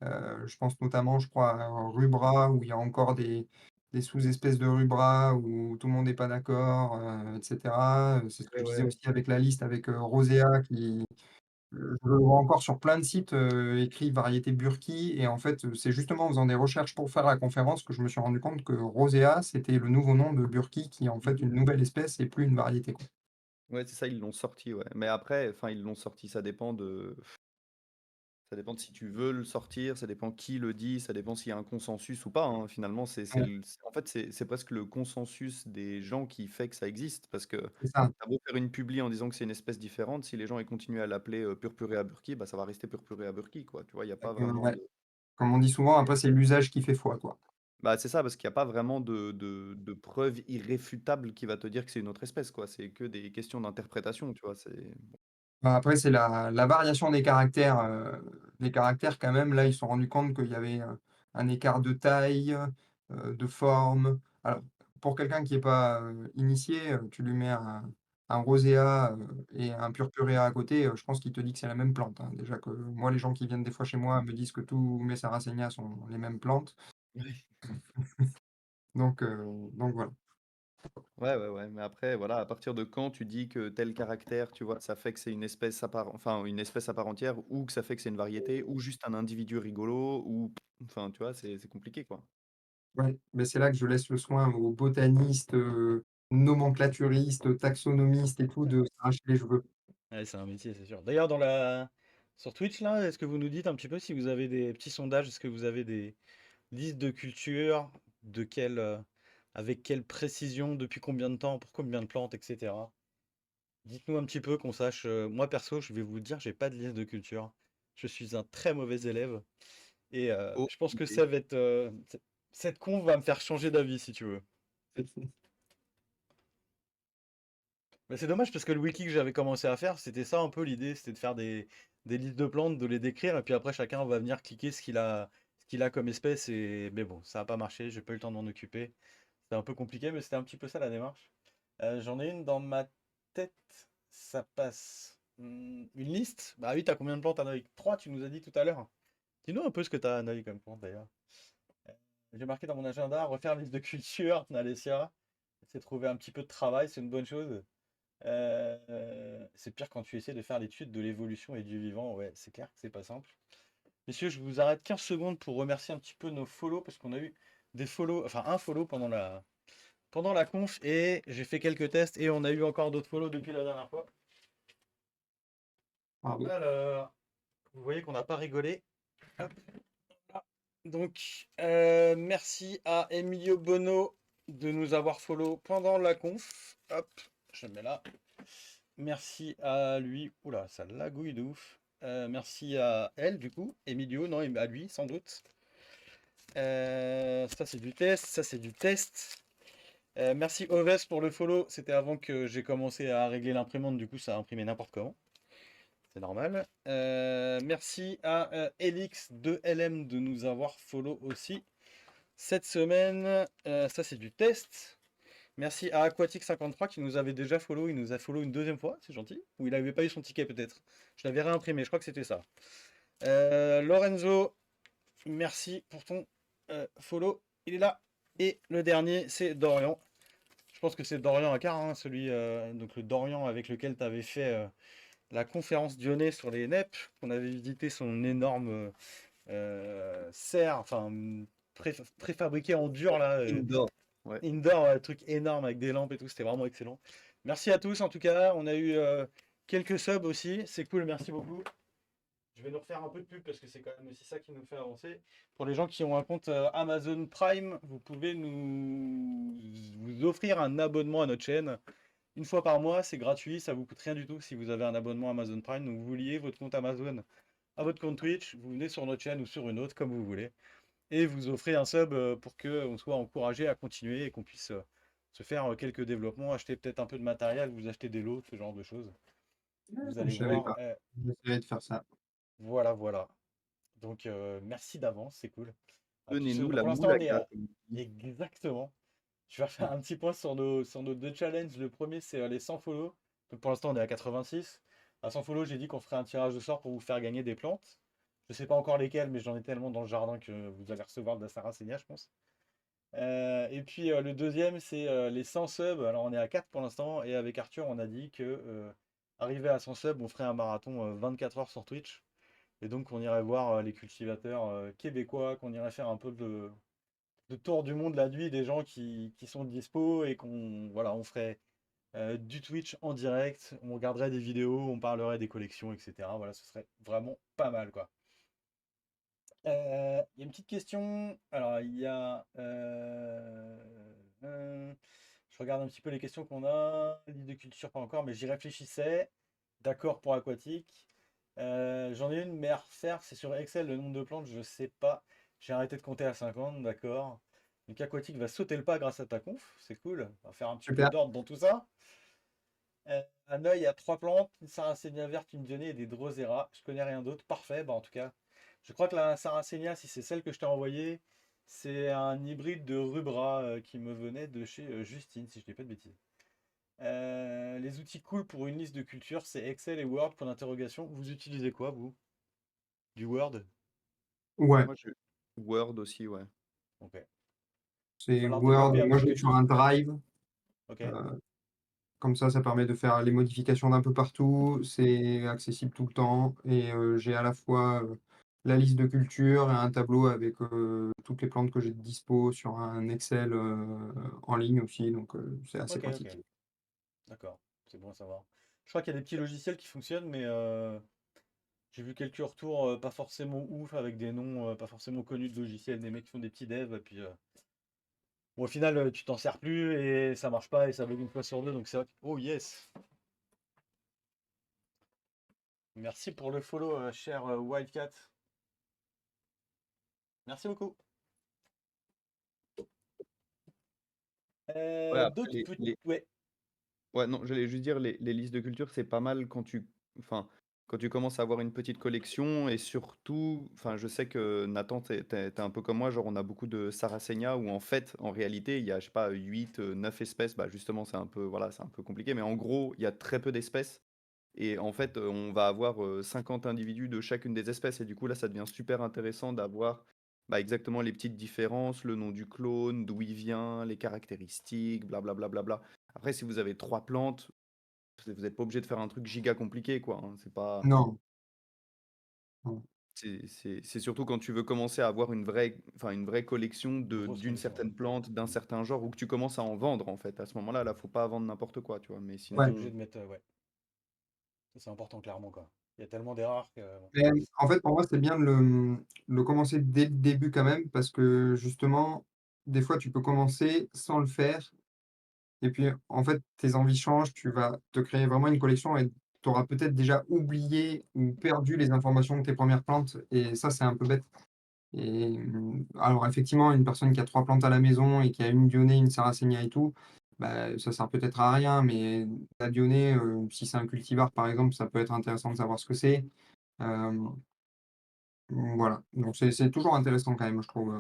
A: Je pense notamment, je crois, à Rubra, où il y a encore des sous-espèces de Rubra, où tout le monde n'est pas d'accord, et cetera. C'est ce que
C: Ouais,
A: je disais
C: ouais.
A: aussi avec la liste avec, Rosea qui je le vois encore sur plein de sites, écrit variété Burki et en fait, c'est justement en faisant des recherches pour faire la conférence que je me suis rendu compte que Rosea, c'était le nouveau nom de Burki qui est en fait
C: Mhm.
A: une nouvelle espèce et plus une variété, quoi.
C: Ouais, c'est ça, ils l'ont sorti, ouais. Mais après, enfin, ils l'ont sorti, ça dépend de si tu veux le sortir, ça dépend qui le dit, ça dépend s'il y a un consensus ou pas, hein. Finalement,
A: Ouais,
C: en fait, c'est presque le consensus des gens qui fait que ça existe. Parce que
A: c'est ça.
C: t'as beau faire une publi en disant que c'est une espèce différente, si les gens ils continuent à l'appeler Purpurea burki, bah ça va rester Purpurea burki, quoi. Tu vois, il n'y a pas vraiment
A: Ouais,
C: de.
A: comme on dit souvent, après c'est l'usage qui fait foi, quoi.
C: Bah, c'est ça, parce qu'il n'y a pas vraiment de preuve irréfutable qui va te dire que c'est une autre espèce, quoi. C'est que des questions d'interprétation, tu vois.
A: Bah, après, c'est la variation des caractères quand même. Là, ils se sont rendus compte qu'il y avait, un écart de taille, de forme. Alors, pour quelqu'un qui est pas, initié, tu lui mets un rosea, et un purpurea à côté, je pense qu'il te dit que c'est la même plante, hein. Déjà que moi, les gens qui viennent des fois chez moi me disent que tous mes sarracénias sont les mêmes plantes.
C: Ouais.
A: Donc voilà.
C: Ouais, ouais, ouais. Mais après, voilà, à partir de quand tu dis que tel caractère, tu vois, ça fait que c'est enfin, une espèce à part entière, ou que ça fait que c'est une variété, ou juste un individu rigolo, ou, enfin, tu vois, c'est compliqué, quoi.
A: Ouais, mais c'est là que je laisse le soin aux botanistes, nomenclaturistes, taxonomistes et tout de s'arracher les cheveux.
B: Ouais, c'est un métier, c'est sûr. D'ailleurs, sur Twitch, là, est-ce que vous nous dites un petit peu si vous avez des petits sondages, est-ce que vous avez des listes de cultures, avec quelle précision, depuis combien de temps, pour combien de plantes, etc. Dites-nous un petit peu qu'on sache. Moi, perso, je vais vous le dire, j'ai pas de liste de culture. Je suis un très mauvais élève. Et
C: Oh,
B: je pense que
C: ok.
B: cette conf va me faire changer d'avis, si tu veux. Mais c'est dommage parce que le wiki que j'avais commencé à faire, c'était ça un peu l'idée, c'était de faire des listes de plantes, de les décrire, et puis après chacun va venir cliquer ce qu'il a comme espèce. Mais bon, ça n'a pas marché, j'ai pas eu le temps de m'en occuper. C'était un peu compliqué, mais c'était un petit peu ça la démarche. J'en ai une dans ma tête, ça passe. Une liste? Bah oui, t'as combien de plantes, Anaïs? 3, tu nous as dit tout à l'heure. Dis-nous un peu ce que t'as, Anaïs, comme plante d'ailleurs. J'ai marqué dans mon agenda, refaire liste de culture, Nalessia. C'est trouver un petit peu de travail, c'est une bonne chose. C'est pire quand tu essaies de faire l'étude de l'évolution et du vivant. Ouais, c'est clair que c'est pas simple. Messieurs, je vous arrête 15 secondes pour remercier un petit peu nos follow parce qu'on a eu des follow, enfin un follow pendant la conf et j'ai fait quelques tests et on a eu encore d'autres follow depuis la dernière fois.
A: Bravo.
B: Alors, vous voyez qu'on n'a pas rigolé. Hop, là. Donc, merci à Emilio Bono de nous avoir follow pendant la conf. Hop, je le mets là. Merci à lui. Oula, ça lagouille de ouf. Merci à elle, du coup. Emilio, non, à lui, sans doute. Ça, c'est du test. Ça, c'est du test. Merci Oves pour le follow. C'était avant que j'ai commencé à régler l'imprimante. Du coup, ça a imprimé n'importe comment. C'est normal. Merci à Elix2LM de nous avoir follow aussi cette semaine. Ça, c'est du test. Merci à Aquatic53 qui nous avait déjà follow. Il nous a follow une deuxième fois, c'est gentil. Ou il n'avait pas eu son ticket peut-être. Je l'avais réimprimé, je crois que c'était ça. Lorenzo, merci pour ton follow. Il est là. Et le dernier, c'est Dorian. Je pense que c'est Dorian Akar, hein, donc le Dorian avec lequel tu avais fait la conférence Dionée sur les NEP. On avait visité son énorme serre, enfin préfabriqué en dur là.
C: Indoor. Ouais.
B: Indoor, ouais, truc énorme avec des lampes et tout, c'était vraiment excellent. Merci à tous en tout cas. On a eu quelques subs aussi, c'est cool, merci beaucoup. Je vais nous refaire un peu de pub parce que c'est quand même aussi ça qui nous fait avancer. Pour les gens qui ont un compte Amazon Prime, vous pouvez vous offrir un abonnement à notre chaîne. Une fois par mois, c'est gratuit, ça vous coûte rien du tout si vous avez un abonnement Amazon Prime. Donc vous liez votre compte Amazon à votre compte Twitch, vous venez sur notre chaîne ou sur une autre comme vous voulez. Et vous offrez un sub pour qu'on soit encouragé à continuer et qu'on puisse se faire quelques développements, acheter peut-être un peu de matériel, vous achetez des lots, ce genre de choses. Vous
A: Je
B: allez
A: savais
B: voir.
A: pas. J'essaierai de faire ça.
B: Voilà, voilà. Donc, merci d'avance, c'est cool. À tous ceux...
C: Donnez-nous la
B: Pour l'instant, on est
C: moulaga,
B: à...
C: comme on dit.
B: Exactement. Je vais refaire un petit point sur nos deux challenges. Le premier, c'est les 100 follow. Donc, pour l'instant, on est à 86. À 100 follow, j'ai dit qu'on ferait un tirage au sort pour vous faire gagner des plantes. Je sais pas encore lesquelles, mais j'en ai tellement dans le jardin que vous allez recevoir de la Sarracenia, je pense. Et puis, le deuxième, c'est les 100 subs. Alors, on est à 4 pour l'instant. Et avec Arthur, on a dit que, arrivé à 100 subs, on ferait un marathon 24 heures sur Twitch. Et donc, on irait voir les cultivateurs québécois, qu'on irait faire un peu de tour du monde la nuit des gens qui sont dispo et qu'on voilà, on ferait du Twitch en direct, on regarderait des vidéos, on parlerait des collections, etc. Voilà, ce serait vraiment pas mal, quoi. Il y a une petite question. Alors, il y a. Je regarde un petit peu les questions qu'on a. Liste de culture, pas encore, mais j'y réfléchissais. D'accord pour aquatique. J'en ai une, mais à refaire, c'est sur Excel le nombre de plantes, je sais pas. J'ai arrêté de compter à 50, d'accord. Donc aquatique va sauter le pas grâce à ta conf, c'est cool. On va faire un petit peu
A: Super.
B: d'ordre dans tout ça. Un œil à 3 plantes, une sarracenia verte, une vionée et des drosera. Je connais rien d'autre. Parfait, bah en tout cas. Je crois que la sarracenia, si c'est celle que je t'ai envoyée, c'est un hybride de rubra qui me venait de chez Justine, si je dis pas de bêtises. Les outils cool pour une liste de culture, c'est Excel et Word, point d'interrogation. Vous utilisez quoi, vous? Du Word?
A: Ouais,
C: Moi, je Word aussi, ouais.
B: Ok. Va
A: c'est
B: falloir
A: Word.
B: développer un
A: Moi,
B: petit
A: je vais
B: quelque
A: sur
B: chose.
A: un Drive.
B: Ok.
A: euh, Comme ça permet de faire les modifications d'un peu partout. C'est accessible tout le temps. Et j'ai à la fois la liste de culture et un tableau avec toutes les plantes que j'ai de dispo sur un Excel en ligne aussi. Donc, c'est assez
B: Ok, ok.
A: pratique.
B: D'accord. C'est bon à savoir. Je crois qu'il y a des petits logiciels qui fonctionnent, mais j'ai vu quelques retours pas forcément ouf avec des noms pas forcément connus de logiciels, des mecs qui font des petits devs, et puis bon, au final, tu t'en sers plus et ça marche pas et ça bug une fois sur deux, donc c'est vrai que... Oh yes! Merci pour le follow, cher Wildcat. Merci beaucoup.
C: Ouais, après,
B: D'autres petits...
C: les
B: Ouais,
C: Ouais, non, j'allais juste dire, les listes de culture, c'est pas mal enfin, quand tu commences à avoir une petite collection et surtout, enfin, je sais que Nathan, t'es un peu comme moi, genre on a beaucoup de Sarracenia où en fait, en réalité, il y a, je sais pas, 8 9 espèces, bah justement, c'est un peu, voilà, c'est un peu compliqué, mais en gros, il y a très peu d'espèces et en fait, on va avoir 50 individus de chacune des espèces et du coup, là, ça devient super intéressant d'avoir bah, exactement les petites différences, le nom du clone, d'où il vient, les caractéristiques, blablabla. Après, si vous avez 3 plantes, vous n'êtes pas obligé de faire un truc giga compliqué, quoi, hein. C'est pas,
A: Non. Non.
C: c'est surtout quand tu veux commencer à avoir une vraie collection
B: une grosse
C: d'une
B: collection, ouais.
C: certaine plante, d'un certain genre, ou que tu commences à en vendre, en fait. À ce moment-là, là, faut pas vendre n'importe quoi, tu vois. Mais
B: Là, t'es
A: Ouais.
B: obligé
C: sinon,
B: de mettre... ouais, ça, c'est important, clairement, quoi. Il y a tellement des rares que... bon.
A: Mais en fait, pour moi, c'est bien de le commencer dès le début quand même, parce que justement, des fois, tu peux commencer sans le faire. Et puis, en fait, tes envies changent, tu vas te créer vraiment une collection et tu auras peut-être déjà oublié ou perdu les informations de tes premières plantes. Et ça, c'est un peu bête. Et alors, effectivement, une personne qui a 3 plantes à la maison et qui a une Dionée, une Sarracenia et tout, bah, ça sert peut-être à rien. Mais la Dionée, si c'est un cultivar, par exemple, ça peut être intéressant de savoir ce que c'est. Euh, voilà. Donc, c'est toujours intéressant quand même, je trouve.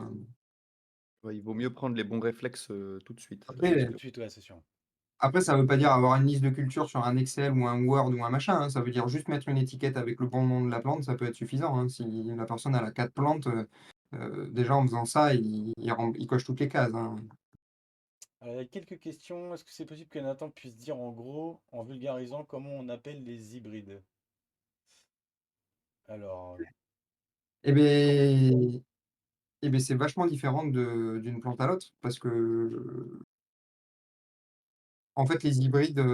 C: ouais, il vaut mieux prendre les bons réflexes tout de suite, ça c'est
A: Après,
B: Tout de
C: sûr.
B: suite, ouais, c'est sûr.
A: Après, ça ne veut pas dire avoir une liste de culture sur un Excel ou un Word ou un machin, hein. Ça veut dire juste mettre une étiquette avec le bon nom de la plante, ça peut être suffisant, hein. Si la personne elle a 4 plantes, déjà en faisant ça, il coche toutes les cases, hein.
B: Alors, il y a quelques questions. Est-ce que c'est possible que Nathan puisse dire en gros, en vulgarisant, comment on appelle les hybrides? Alors,
A: Eh
B: comment...
A: bien, c'est vachement différent d'une plante à l'autre, parce que en fait, les hybrides,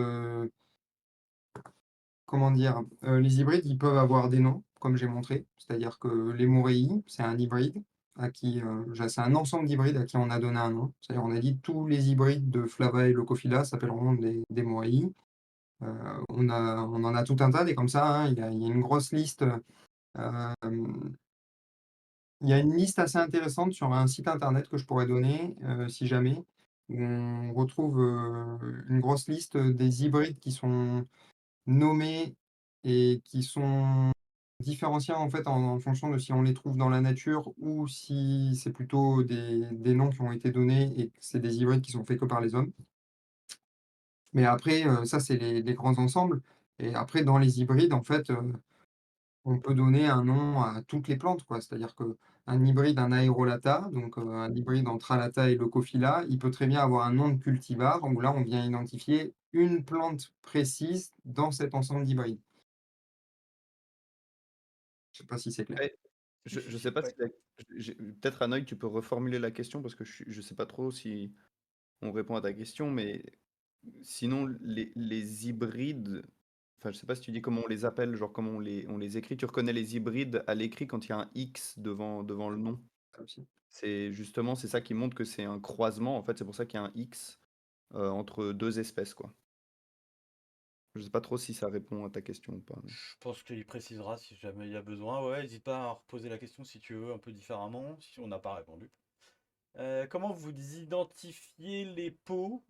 A: comment dire? Les hybrides, ils peuvent avoir des noms, comme j'ai montré. C'est-à-dire que les Morei, c'est un hybride à qui, c'est un ensemble d'hybrides à qui on a donné un nom. C'est-à-dire on a dit tous les hybrides de Flava et Leucophila s'appelleront des Morei. Heu, on en a tout un tas des comme ça, hein. Il y a une grosse liste, hem, il y a une liste assez intéressante sur un site internet que je pourrais donner, si jamais, où on retrouve, une grosse liste, des hybrides qui sont nommés et qui sont différenciés en fait en fonction de si on les trouve dans la nature ou si c'est plutôt des noms qui ont été donnés et que c'est des hybrides qui sont faits que par les hommes. Mais après, ça c'est les grands ensembles et après dans les hybrides en fait, on peut donner un nom à toutes les plantes, quoi. C'est-à-dire qu'un hybride, un aérolata, donc un hybride entre Alata et Leucophila, il peut très bien avoir un nom de cultivar où là, on vient identifier une plante précise dans cet ensemble d'hybrides. Je sais pas si c'est clair.
C: Ouais,
B: Si,
C: je
B: si,
C: sais
B: si.
C: pas si
B: Ouais.
C: peut-être Hanoï, tu peux reformuler la question parce que je sais pas trop si on répond à ta question, mais sinon les hybrides, enfin je sais pas si tu dis comment on les appelle, genre comment on les écrit. Tu reconnais les hybrides à l'écrit quand il y a un X devant le nom.
A: Ça aussi.
C: C'est justement c'est ça qui montre que c'est un croisement. En fait, c'est pour ça qu'il y a un X entre deux espèces, quoi. Je sais pas trop si ça répond à ta question ou pas.
B: Je pense qu'il précisera si jamais il y a besoin. Ouais, n'hésite pas à reposer la question si tu veux, un peu différemment, si on n'a pas répondu. Comment vous identifiez les pots?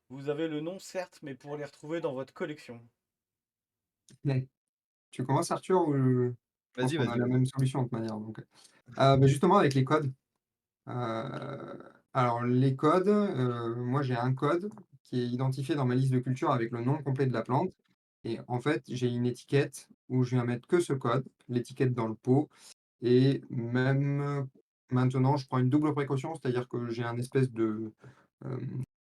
B: Vous avez le nom, certes, mais pour les retrouver dans votre collection.
A: Mais tu commences Arthur ou je pense
C: Vas-y,
A: qu'on a
C: vas-y,
A: la
C: vas-y.
A: même solution de toute manière donc, justement avec les codes. Alors les codes, moi j'ai un code qui est identifié dans ma liste de culture avec le nom complet de la plante et en fait, j'ai une étiquette où je viens mettre que ce code, l'étiquette dans le pot et même, maintenant je prends une double précaution, c'est-à-dire que j'ai un espèce de,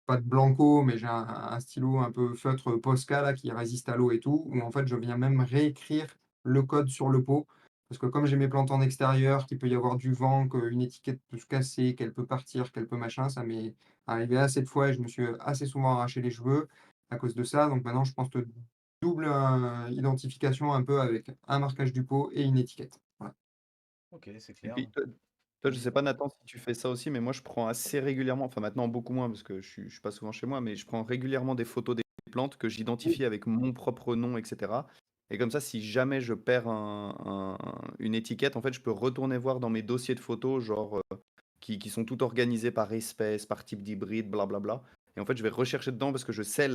A: pas de blanco, mais j'ai un stylo un peu feutre Posca là qui résiste à l'eau et tout, où en fait je viens même réécrire le code sur le pot. Parce que comme j'ai mes plantes en extérieur, qu'il peut y avoir du vent, qu'une étiquette peut se casser, qu'elle peut partir, qu'elle peut machin, ça m'est arrivé assez de fois et je me suis assez souvent arraché les cheveux à cause de ça. Donc maintenant je pense que double, identification un peu avec un marquage du pot et une étiquette. Voilà.
B: Ok, c'est
C: Et
B: clair.
C: puis, toi, je
B: Vas-y.
C: sais pas, Nathan, si tu fais ça aussi, mais moi, je prends assez régulièrement, enfin maintenant beaucoup moins parce que je suis pas souvent chez moi, mais je prends régulièrement des photos des plantes que j'identifie avec mon propre nom, etc. Et comme ça, si jamais je perds une étiquette, en fait, je peux retourner voir dans mes dossiers de photos, genre qui sont tout organisés par espèce, par type d'hybride, blablabla. Et en fait, je vais rechercher dedans parce que je sais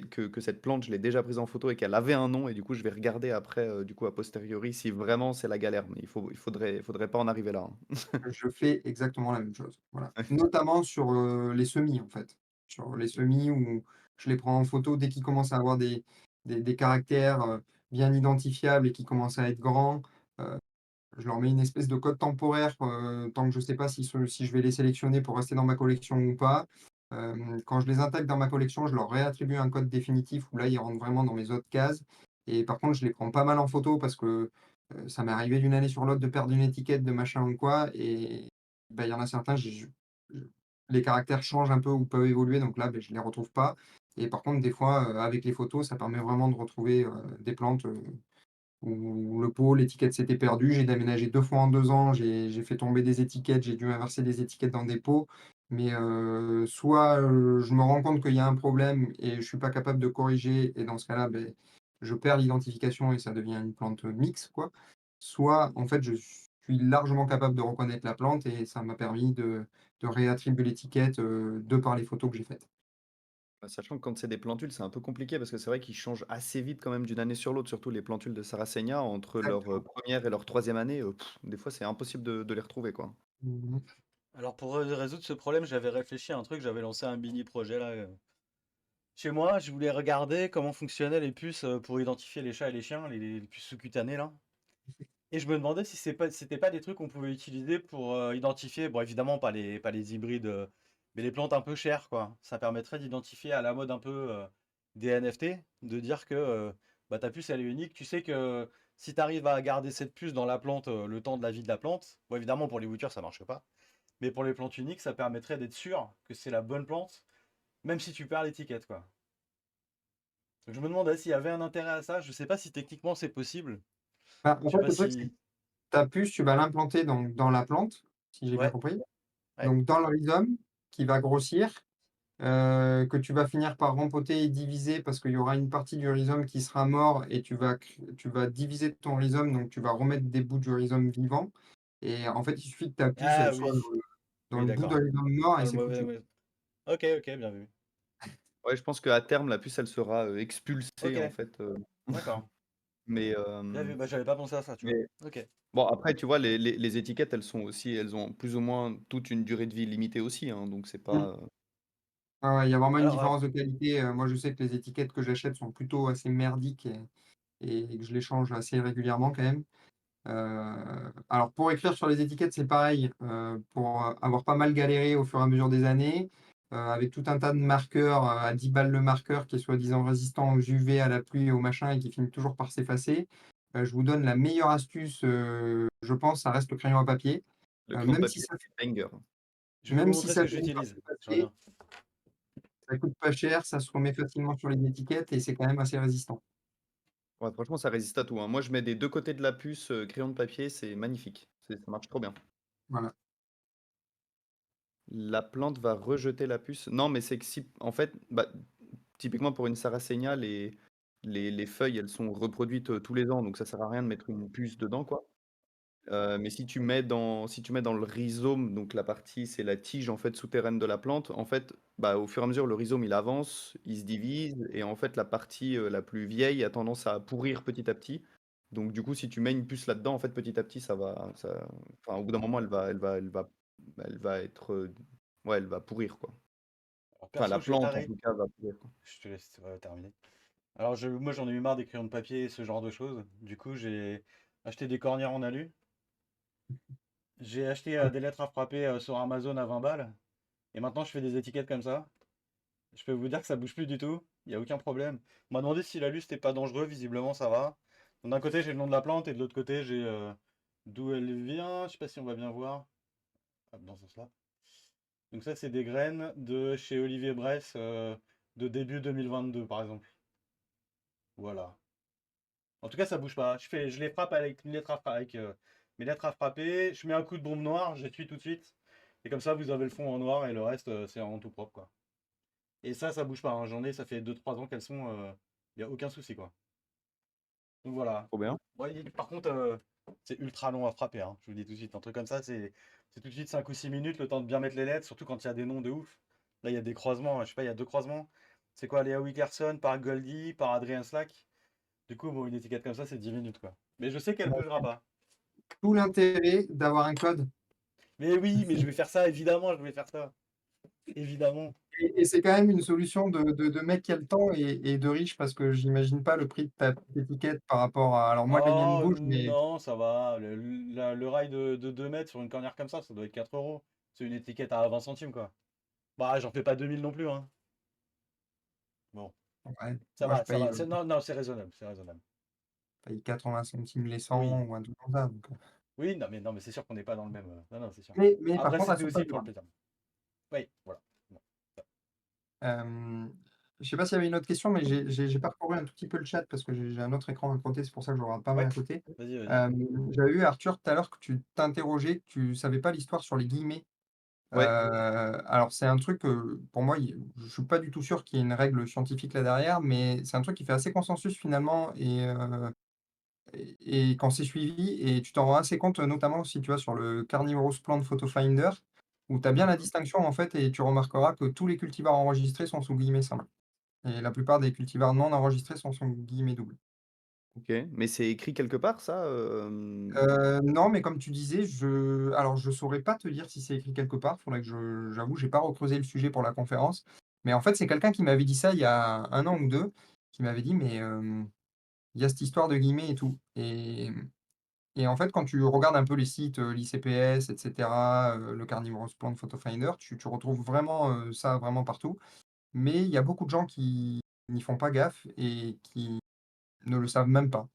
C: que cette plante, je l'ai déjà prise en photo et qu'elle avait un nom. Et du coup, je vais regarder après, du coup, a posteriori, si vraiment c'est la galère. Mais il faudrait pas en arriver là, hein.
A: Je fais exactement la même chose, voilà. Notamment sur, les semis, en fait. Sur les semis où je les prends en photo dès qu'ils commencent à avoir des caractères, bien identifiables et qui commencent à être grands, je leur mets une espèce de code temporaire, tant que je ne sais pas si je vais les sélectionner pour rester dans ma collection ou pas. Quand je les intègre dans ma collection, je leur réattribue un code définitif où là, ils rentrent vraiment dans mes autres cases et par contre, je les prends pas mal en photo parce que, ça m'est arrivé d'une année sur l'autre de perdre une étiquette de machin ou quoi et bah, il y en a certains, je les caractères changent un peu ou peuvent évoluer donc là, beh, je les retrouve pas et par contre, des fois, avec les photos, ça permet vraiment de retrouver, des plantes, où le pot, l'étiquette s'était perdue. J'ai déménagé 2 fois en 2 ans, j'ai fait tomber des étiquettes, j'ai dû inverser des étiquettes dans des pots. Mais, soit, je me rends compte qu'il y a un problème et je suis pas capable de corriger et dans ce cas-là, beh, je perds l'identification et ça devient une plante, mixte quoi. Soit, en fait, je suis largement capable de reconnaître la plante et ça m'a permis de réattribuer l'étiquette, de par les photos que j'ai faites.
C: Bah, sachant que quand c'est des plantules, c'est un peu compliqué parce que c'est vrai qu'ils changent assez vite quand même d'une année sur l'autre, surtout les plantules de Sarracenia, entre leur
A: Exactement.
C: première et leur troisième année, des fois c'est impossible de les retrouver, quoi.
A: Mmh.
B: Alors pour résoudre ce problème, j'avais réfléchi à un truc, j'avais lancé un mini projet là. Chez moi, je voulais regarder comment fonctionnaient les puces pour identifier les chats et les chiens, les puces sous-cutanées là. Et je me demandais si c'était pas des trucs qu'on pouvait utiliser pour identifier, bon évidemment pas les hybrides, mais les plantes un peu chères quoi. Ça permettrait d'identifier à la mode un peu des NFT, de dire que bah, ta puce elle est unique. Tu sais que si tu arrives à garder cette puce dans la plante le temps de la vie de la plante, bon évidemment pour les boutures ça marche pas, mais pour les plantes uniques ça permettrait d'être sûr que c'est la bonne plante, même si tu perds l'étiquette quoi. Donc, je me demandais s'il y avait un intérêt à ça. Je sais pas si techniquement c'est possible.
A: Bah, en
B: Je sais
A: fait,
B: pas
A: le truc, c'est que
B: si.
A: ta puce, tu vas l'implanter dans la plante, si j'ai bien
B: Ouais,
A: compris.
B: ouais.
A: Donc dans le rhizome qui va grossir, que tu vas finir par rempoter et diviser parce qu'il y aura une partie du rhizome qui sera mort et tu vas diviser ton rhizome, donc tu vas remettre des bouts du rhizome vivant. Et en fait, il suffit que ta puce, elle
B: Ah
A: soit
B: oui,
A: dans
B: oui,
A: le bout de
B: d'accord.
A: rhizome mort
B: Dans
A: et
B: le
A: c'est
B: mauvais.
A: foutu.
B: Ok, ok, bien vu.
C: Ouais, je pense qu'à terme, la puce, elle sera expulsée,
B: Ok,
C: en fait.
B: d'accord.
C: Mais,
B: Bien vu. Bah, j'avais pas pensé à ça, tu vois.
C: mais
B: Ok.
C: bon, après, tu vois, les étiquettes, elles ont plus ou moins toute une durée de vie limitée aussi, hein, donc c'est
A: Mm.
C: pas.
A: Ouais, ouais, il y a vraiment une
B: Alors,
A: différence de qualité. Moi, je sais que les étiquettes que j'achète sont plutôt assez merdiques et que je les change assez régulièrement quand même. Alors pour écrire sur les étiquettes, c'est pareil, pour avoir pas mal galéré au fur et à mesure des années, avec tout un tas de marqueurs, à 10 balles le marqueur qui est soi-disant résistant aux UV, à la pluie et au machin et qui finit toujours par s'effacer. Je vous donne la meilleure astuce, je pense, ça reste le crayon à papier.
C: Le crayon de
A: Même si
C: papier,
A: ça
C: c'est banger.
B: je vais vous
A: même si
B: montrer ce
A: ça
B: que
A: finit par
B: j'utilise. Je
A: s'effacer,
B: reviens.
A: ça coûte pas cher, ça se remet facilement sur les étiquettes et c'est quand même assez résistant.
C: Ouais, franchement, ça résiste à tout, hein. Moi, je mets des deux côtés de la puce, crayon de papier, c'est magnifique. Ça marche trop bien.
A: Voilà.
C: La plante va rejeter la puce. Non, mais c'est que si, en fait, bah, typiquement pour une Sarracenia, les feuilles, elles sont reproduites tous les ans, donc ça sert à rien de mettre une puce dedans, quoi. Mais si tu mets dans le rhizome, donc la partie, c'est la tige en fait souterraine de la plante, en fait, bah, au fur et à mesure, le rhizome il avance, il se divise, et en fait, la partie la plus vieille a tendance à pourrir petit à petit. Donc, du coup, si tu mets une puce là-dedans, en fait, petit à petit, enfin, au bout d'un moment, elle va être, ouais, elle va pourrir, quoi.
B: Alors,
C: Enfin, la
B: perso, j'ai
C: plante, en
B: taré.
C: tout cas, va pourrir, quoi.
B: Je te laisse terminer. Alors, moi, j'en ai eu marre des crayons de papier et ce genre de choses. Du coup, j'ai acheté des cornières en alu. J'ai acheté des lettres à frapper sur Amazon à 20 balles. Et maintenant, je fais des étiquettes comme ça. Je peux vous dire que ça bouge plus du tout. Il n'y a aucun problème. On m'a demandé si l'alu c'était pas dangereux. Visiblement, ça va. Donc, d'un côté, j'ai le nom de la plante et de l'autre côté, j'ai d'où elle vient. Je sais pas si on va bien voir. Hop, dans ce sens-là. Donc, ça, c'est des graines de chez Olivier Bress de début 2022, par exemple. Voilà. En tout cas, ça bouge pas. Je les frappe avec une lettre avec mes lettres à frapper. Je mets un coup de bombe noire, j'essuie tout de suite. Et comme ça, vous avez le fond en noir et le reste, c'est en tout propre, quoi. Et ça bouge pas, hein. J'en ai, ça fait 2 3 ans qu'elles sont. Il n'y a aucun souci, quoi. Donc voilà.
C: Trop bien.
B: Ouais, par contre, c'est ultra long à frapper, hein. Je vous dis tout de suite. Un truc comme ça, c'est tout de suite 5 ou 6 minutes, le temps de bien mettre les lettres, surtout quand il y a des noms de ouf. Là, il y a des croisements, je sais pas, il y a 2 croisements. C'est quoi, Léa Wickerson par Goldie, par Adrien Slack? Du coup, bon, une étiquette comme ça, c'est 10 minutes, quoi. Mais je sais qu'elle bougera pas.
A: Tout l'intérêt d'avoir un code.
B: Mais oui, mais je vais faire ça, évidemment, je vais faire ça. Évidemment.
A: Et c'est quand même une solution de mec qui a le temps et de riche parce que j'imagine pas le prix de ta petite étiquette par rapport à. Alors moi, les miennes
B: Oh
A: bougent, mais
B: non, ça va. Le rail de 2 mètres sur une cornière comme ça doit être 4 euros. C'est une étiquette à 20 centimes, quoi. Bah, j'en fais pas 2000 non plus, hein. Bon,
A: ouais,
B: ça
A: moi je
B: va, ça
A: paye,
B: va. Non, non, c'est raisonnable, c'est raisonnable.
A: paye 80 centimes les
B: Oui,
A: 100 ou un truc comme ça. Donc,
B: oui, non, mais c'est sûr qu'on n'est pas dans le même. Non, non, c'est sûr.
A: mais par
B: Après,
A: contre, elles
B: c'était
A: sont pas
B: aussi pour le
A: durables.
B: plaisir. Oui, voilà. Bon.
A: Euh, je sais pas s'il y avait une autre question, mais j'ai parcouru un tout petit peu le chat parce que j'ai un autre écran à côté, c'est pour ça que je regarde pas mal
B: Ouais,
A: à côté.
B: vas-y, vas-y.
A: Euh, J'avais eu Arthur tout à l'heure que tu t'interrogeais, que tu savais pas l'histoire sur les guillemets.
C: Ouais.
A: Alors c'est un truc, pour moi, je suis pas du tout sûr qu'il y ait une règle scientifique là derrière, mais c'est un truc qui fait assez consensus finalement et quand c'est suivi et tu t'en rends assez compte, notamment si tu vas sur le Carnivorous Plant Photo Finder, où tu as bien la
C: Mhm.
A: distinction en fait et tu remarqueras que tous les cultivars enregistrés sont sous guillemets simples et la plupart des cultivars non enregistrés sont sous guillemets doubles.
C: Ok. Mais c'est écrit quelque part, ça
A: Non, mais comme tu disais, je saurais pas te dire si c'est écrit quelque part. Faudrait que j'avoue, j'ai pas recreusé le sujet pour la conférence. Mais en fait, c'est quelqu'un qui m'avait dit ça il y a un an ou 2, qui m'avait dit: «Mais, il y a cette histoire de guillemets et tout» et en fait, quand tu regardes un peu les sites, l'ICPS et cetera, le Carnivorous Plant Photo Finder, tu retrouves vraiment, ça vraiment partout. Mais il y a beaucoup de gens qui n'y font pas gaffe et qui ne le savent même pas.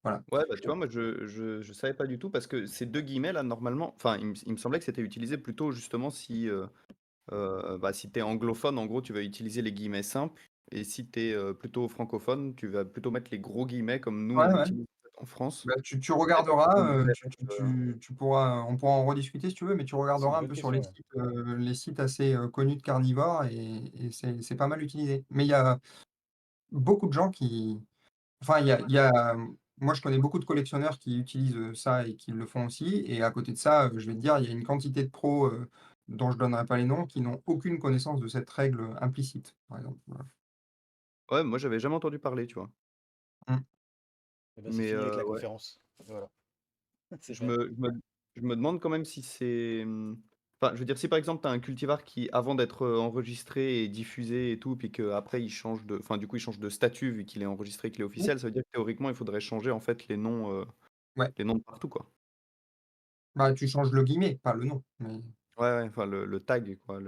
A: Voilà.
C: Ouais, bah, tu vois, moi, je savais pas du tout parce que ces 2 guillemets là, normalement, enfin, il me semblait que c'était utilisé plutôt justement si, bah, si tu es anglophone, en gros, tu vas utiliser les guillemets simples Et si tu es, plutôt francophone, tu vas plutôt mettre les gros guillemets comme nous
A: Ouais,
C: on
A: ouais.
C: utilise en France.
A: Bah, tu
C: Et tu
A: regarderas,
C: donnerais,
A: tu pourras on pourra en rediscuter si tu veux, mais tu
B: C'est une
A: regarderas un
B: bonne
A: peu sur
B: question, ouais.
A: les sites assez, connus de carnivores et c'est pas mal utilisé. Mais il y a beaucoup de gens qui enfin moi je connais beaucoup de collectionneurs qui utilisent, ça et qui le font aussi et à côté de ça, je vais te dire, il y a une quantité de pros, dont je donnerai pas les noms, qui n'ont aucune connaissance de cette règle, implicite, par exemple, voilà.
C: Ouais, moi j'avais jamais entendu parler, tu vois?
A: Mmh.
B: Et ben c'est
C: Mais
B: fini avec la
C: ouais,
B: conférence. Voilà, c'est
C: je
B: fait.
C: me je me je me demande quand même si c'est, enfin, je veux dire, si par exemple tu as un cultivar qui, avant d'être, enregistré et diffusé et tout, puis qu'après il change de enfin, du coup, il change de statut vu qu'il est enregistré, qu'il est
A: Oui.
C: officiel, ça veut dire que théoriquement, il faudrait changer en fait
A: Ouais,
C: les noms de partout, quoi.
A: bah, tu changes le guillemet, pas le nom, mais
C: Ouais, ouais, enfin le tag quoi,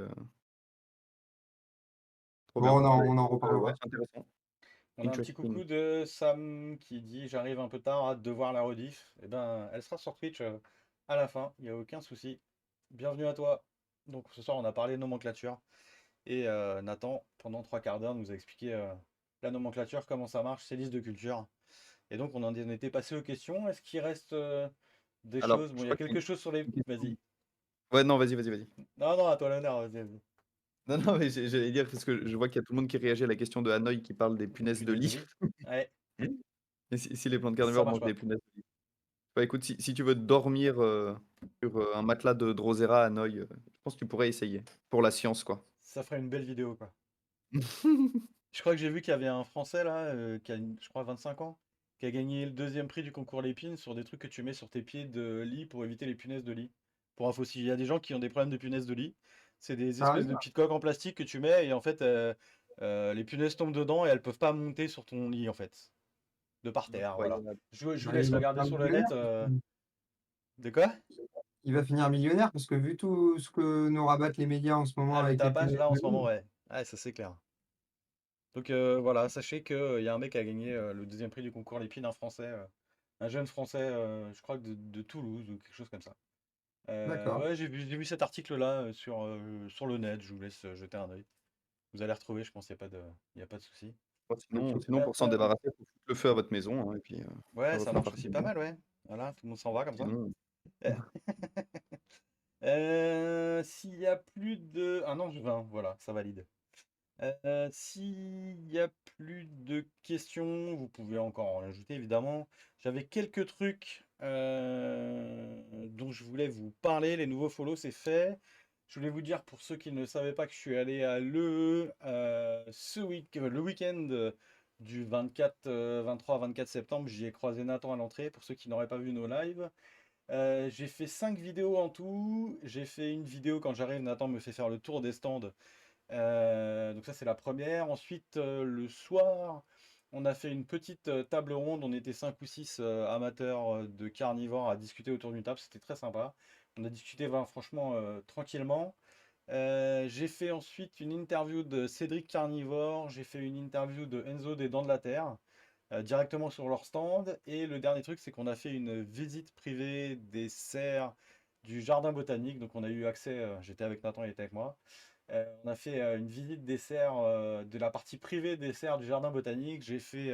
C: trop
A: bon,
C: bien. Bah,
A: on en
C: écoute, ouais,
A: reparlera.
C: c'est intéressant.
B: On a un petit
C: Interesting.
B: coucou de Sam qui dit j'arrive un peu tard, hâte de voir la rediff. Eh ben, elle sera sur Twitch à la fin, il n'y a aucun souci. Bienvenue à toi. Donc ce soir on a parlé nomenclature et Nathan, pendant 3 quarts d'heure, nous a expliqué la nomenclature, comment ça marche, ses listes de culture. Et donc on en était passé aux questions. Est-ce qu'il reste des
C: Alors,
B: choses? Bon,
C: je
B: il y a
C: crois qu'il y a
B: quelque chose sur les...
C: une question.
B: Vas-y.
C: Ouais, non, vas-y, vas-y, vas-y.
B: Non, non, à toi l'honneur, vas-y, vas-y.
C: Non, non, mais j'allais dire parce que je vois qu'il y a tout le monde qui réagit à la question de Hanoï qui parle des
B: Les
C: punaises de
B: punaises de
C: lit.
B: lit. Ouais,
C: Et si les plantes
B: ça
C: carnivores
B: marche
C: mangent des
B: pas.
C: punaises de lit. Bah, écoute, si tu veux dormir, sur, un matelas de Drosera à Hanoï, je pense que tu pourrais essayer. Pour la science, quoi.
B: Ça ferait une belle vidéo, quoi. Je crois que j'ai vu qu'il y avait un Français là, qui a, je crois, 25 ans, qui a gagné le deuxième prix du concours Lépine sur des trucs que tu mets sur tes pieds de lit pour éviter les punaises de lit. Pour info, s'il y a des gens qui ont des problèmes de punaises de lit, c'est des
A: Ah
B: espèces
A: oui?
B: de petites coques en plastique que tu mets et en fait, les punaises tombent dedans et elles peuvent pas monter sur ton lit en fait, de par terre, voilà.
C: Incroyable.
B: Je vous
A: Bah,
B: laisse
A: il va
B: regarder
A: finir
B: sur le net.
A: millionnaire parce que
B: De quoi?
A: il va finir millionnaire parce que vu tout ce que nous rabattent les médias en ce moment
B: Ah, le
A: avec les
B: tapage
A: punaises
B: là en
A: de
B: ce moment,
A: lit.
B: ouais. Ah, ça c'est clair. Donc voilà, sachez qu'il y a un mec qui a gagné le deuxième prix du concours Lépine, un Français, un jeune Français, je crois que de Toulouse ou quelque chose comme ça.
A: D'accord.
B: Ouais, j'ai vu cet article-là sur le net, je vous laisse jeter un œil. Vous allez retrouver, je pense, il y a pas de souci.
C: Bon, sinon pour s'en
B: Euh,
C: débarrasser, il faut foutre le feu à votre maison, hein, et puis, ça
B: ouais, ça
C: refait
B: marche
C: partie
B: aussi
C: de
B: pas
C: vous.
B: mal, ouais. Voilà, tout le monde s'en va comme ça.
C: Sinon
B: Euh, s'il y a plus de... Ah non, 20, voilà, ça valide. S'il n'y a plus de questions, vous pouvez encore en ajouter évidemment. J'avais quelques trucs dont je voulais vous parler. Les nouveaux follow, c'est fait. Je voulais vous dire pour ceux qui ne savaient pas que je suis allé à le week-end du 24, 23, 24 septembre. J'y ai croisé Nathan à l'entrée. Pour ceux qui n'auraient pas vu nos lives, j'ai fait 5 vidéos en tout. J'ai fait une vidéo quand j'arrive. Nathan me fait faire le tour des stands. Donc ça c'est la première. Ensuite le soir, on a fait une petite table ronde. On était 5 ou 6 amateurs de carnivores à discuter autour d'une table. C'était très sympa. On a discuté franchement tranquillement. J'ai fait ensuite une interview de Cédric Carnivore. J'ai fait une interview de Enzo des Dents de la Terre directement sur leur stand. Et le dernier truc, c'est qu'on a fait une visite privée des serres du jardin botanique. Donc on a eu accès, j'étais avec Nathan, il était avec moi. On a fait une visite des serres, de la partie privée des serres du jardin botanique. J'ai fait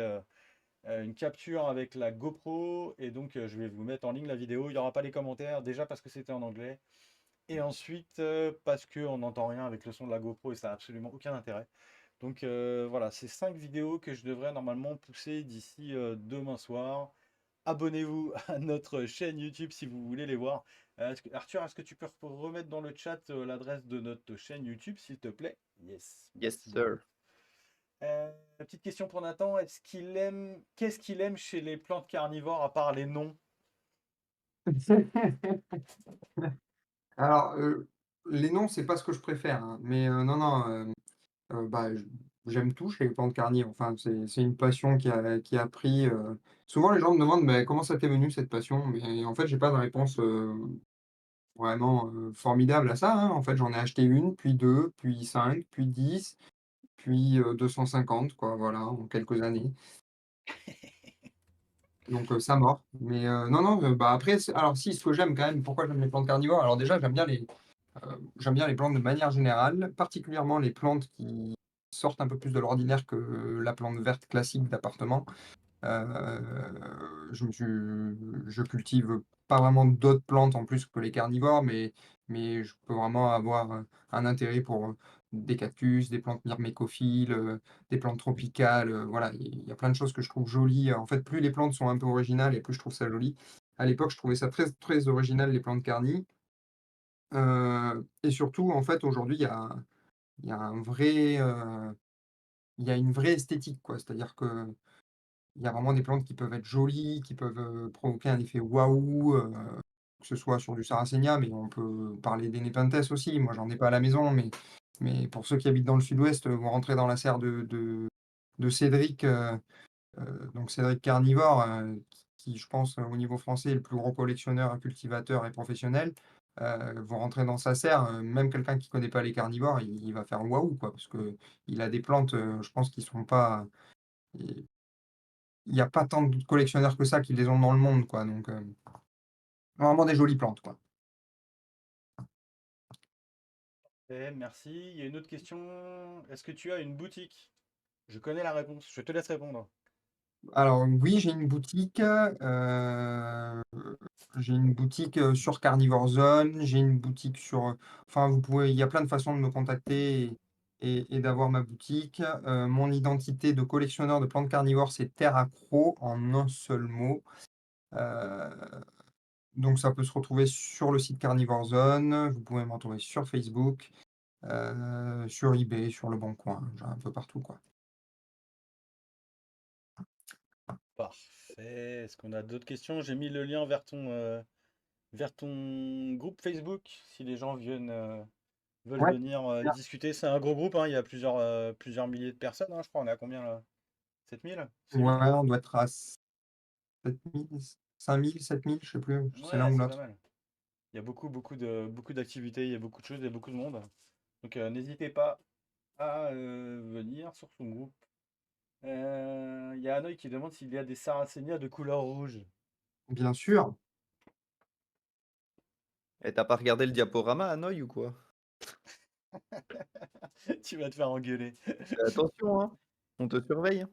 B: une capture avec la GoPro et donc je vais vous mettre en ligne la vidéo. Il n'y aura pas les commentaires, déjà parce que c'était en anglais et ensuite parce qu'on n'entend rien avec le son de la GoPro et ça n'a absolument aucun intérêt. Donc voilà, c'est 5 vidéos que je devrais normalement pousser d'ici demain soir. Abonnez-vous à notre chaîne YouTube si vous voulez les voir. Arthur, est-ce que tu peux remettre dans le chat l'adresse de notre chaîne YouTube, s'il te plaît? Yes,
C: yes
B: merci beaucoup.
C: sir.
B: Petite question pour Nathan, qu'est-ce qu'il aime chez les plantes carnivores à part les noms?
A: Alors, les noms, c'est pas ce que je préfère, hein, mais non, non, bah, j'aime tout chez les plantes carnivores. Enfin, c'est une passion qui a pris, souvent les gens me demandent: «Mais comment ça t'est venu cette passion?» mais en fait, j'ai pas de réponse, vraiment, formidable à ça, hein. En fait, j'en ai acheté une, puis 2, puis 5, puis 10, puis 250 quoi, voilà, en quelques années. Donc ça mord. Mais non, non, bah, après alors si, ce que j'aime quand même, pourquoi j'aime les plantes carnivores? Alors déjà, j'aime bien les plantes de manière générale, particulièrement les plantes qui sortent un peu plus de l'ordinaire que la plante verte classique d'appartement. Je cultive pas vraiment d'autres plantes en plus que les carnivores, mais je peux vraiment avoir, un intérêt pour, des cactus, des plantes myrmécophiles, des plantes tropicales, voilà, il y a plein de choses que je trouve jolies. En fait, plus les plantes sont un peu originales et plus je trouve ça joli. À l'époque, je trouvais ça très, très original, les plantes carni, et surtout, en fait, aujourd'hui, il y a un vrai, il y a une vraie esthétique, quoi. C'est-à-dire que il y a vraiment des plantes qui peuvent être jolies, qui peuvent, provoquer un effet waouh, que ce soit sur du sarracénia, mais on peut parler des Nepenthes aussi. Moi, j'en ai pas à la maison, mais pour ceux qui habitent dans le sud-ouest, vous rentrez dans la serre de Cédric, donc Cédric Carnivore, qui je pense, au niveau français, est le plus gros collectionneur, cultivateur et professionnel. Vous rentrez dans sa serre, même quelqu'un qui connaît pas les carnivores, il va faire waouh, quoi, parce que il a des plantes, je pense qui sont pas il y a pas tant de collectionneurs que ça qui les ont dans le monde, quoi, donc vraiment des jolies plantes, quoi.
B: Merci. Il y a une autre question. Est-ce que tu as une boutique? Je connais la réponse. Je te laisse répondre.
A: Alors oui, j'ai une boutique, sur Carnivore Zone, j'ai une boutique sur, enfin vous pouvez il y a plein de façons de me contacter et d'avoir ma boutique. Mon identité de collectionneur de plantes carnivores, c'est Terre Accro en un seul mot. Heu, donc ça peut se retrouver sur le site Carnivore Zone, vous pouvez me retrouver sur Facebook, sur eBay, sur Le Bon Coin, genre un peu partout, quoi.
B: Parfait. Est-ce qu'on a d'autres questions? J'ai mis le lien vers ton groupe Facebook si les gens veulent
A: Ouais,
B: venir
A: bien.
B: discuter. C'est un gros groupe, hein, il y a plusieurs milliers de personnes, hein, je crois. On est à combien là? 7000? 6000?
A: Ouais, on doit être à 7 000, 5 000, 7 000, je sais plus, c'est l'un
B: Ouais,
A: ou
B: c'est pas
A: l'autre.
B: mal. Il y a beaucoup d'activités, il y a beaucoup de choses, il y a beaucoup de monde. Donc n'hésitez pas à venir sur son groupe. Il y a Hanoï qui demande s'il y a des sarracénias de couleur rouge.
A: Bien sûr.
C: Et t'as pas regardé le diaporama, Hanoï, ou quoi?
B: Tu vas te faire engueuler.
C: Fais attention, hein, on te surveille, hein.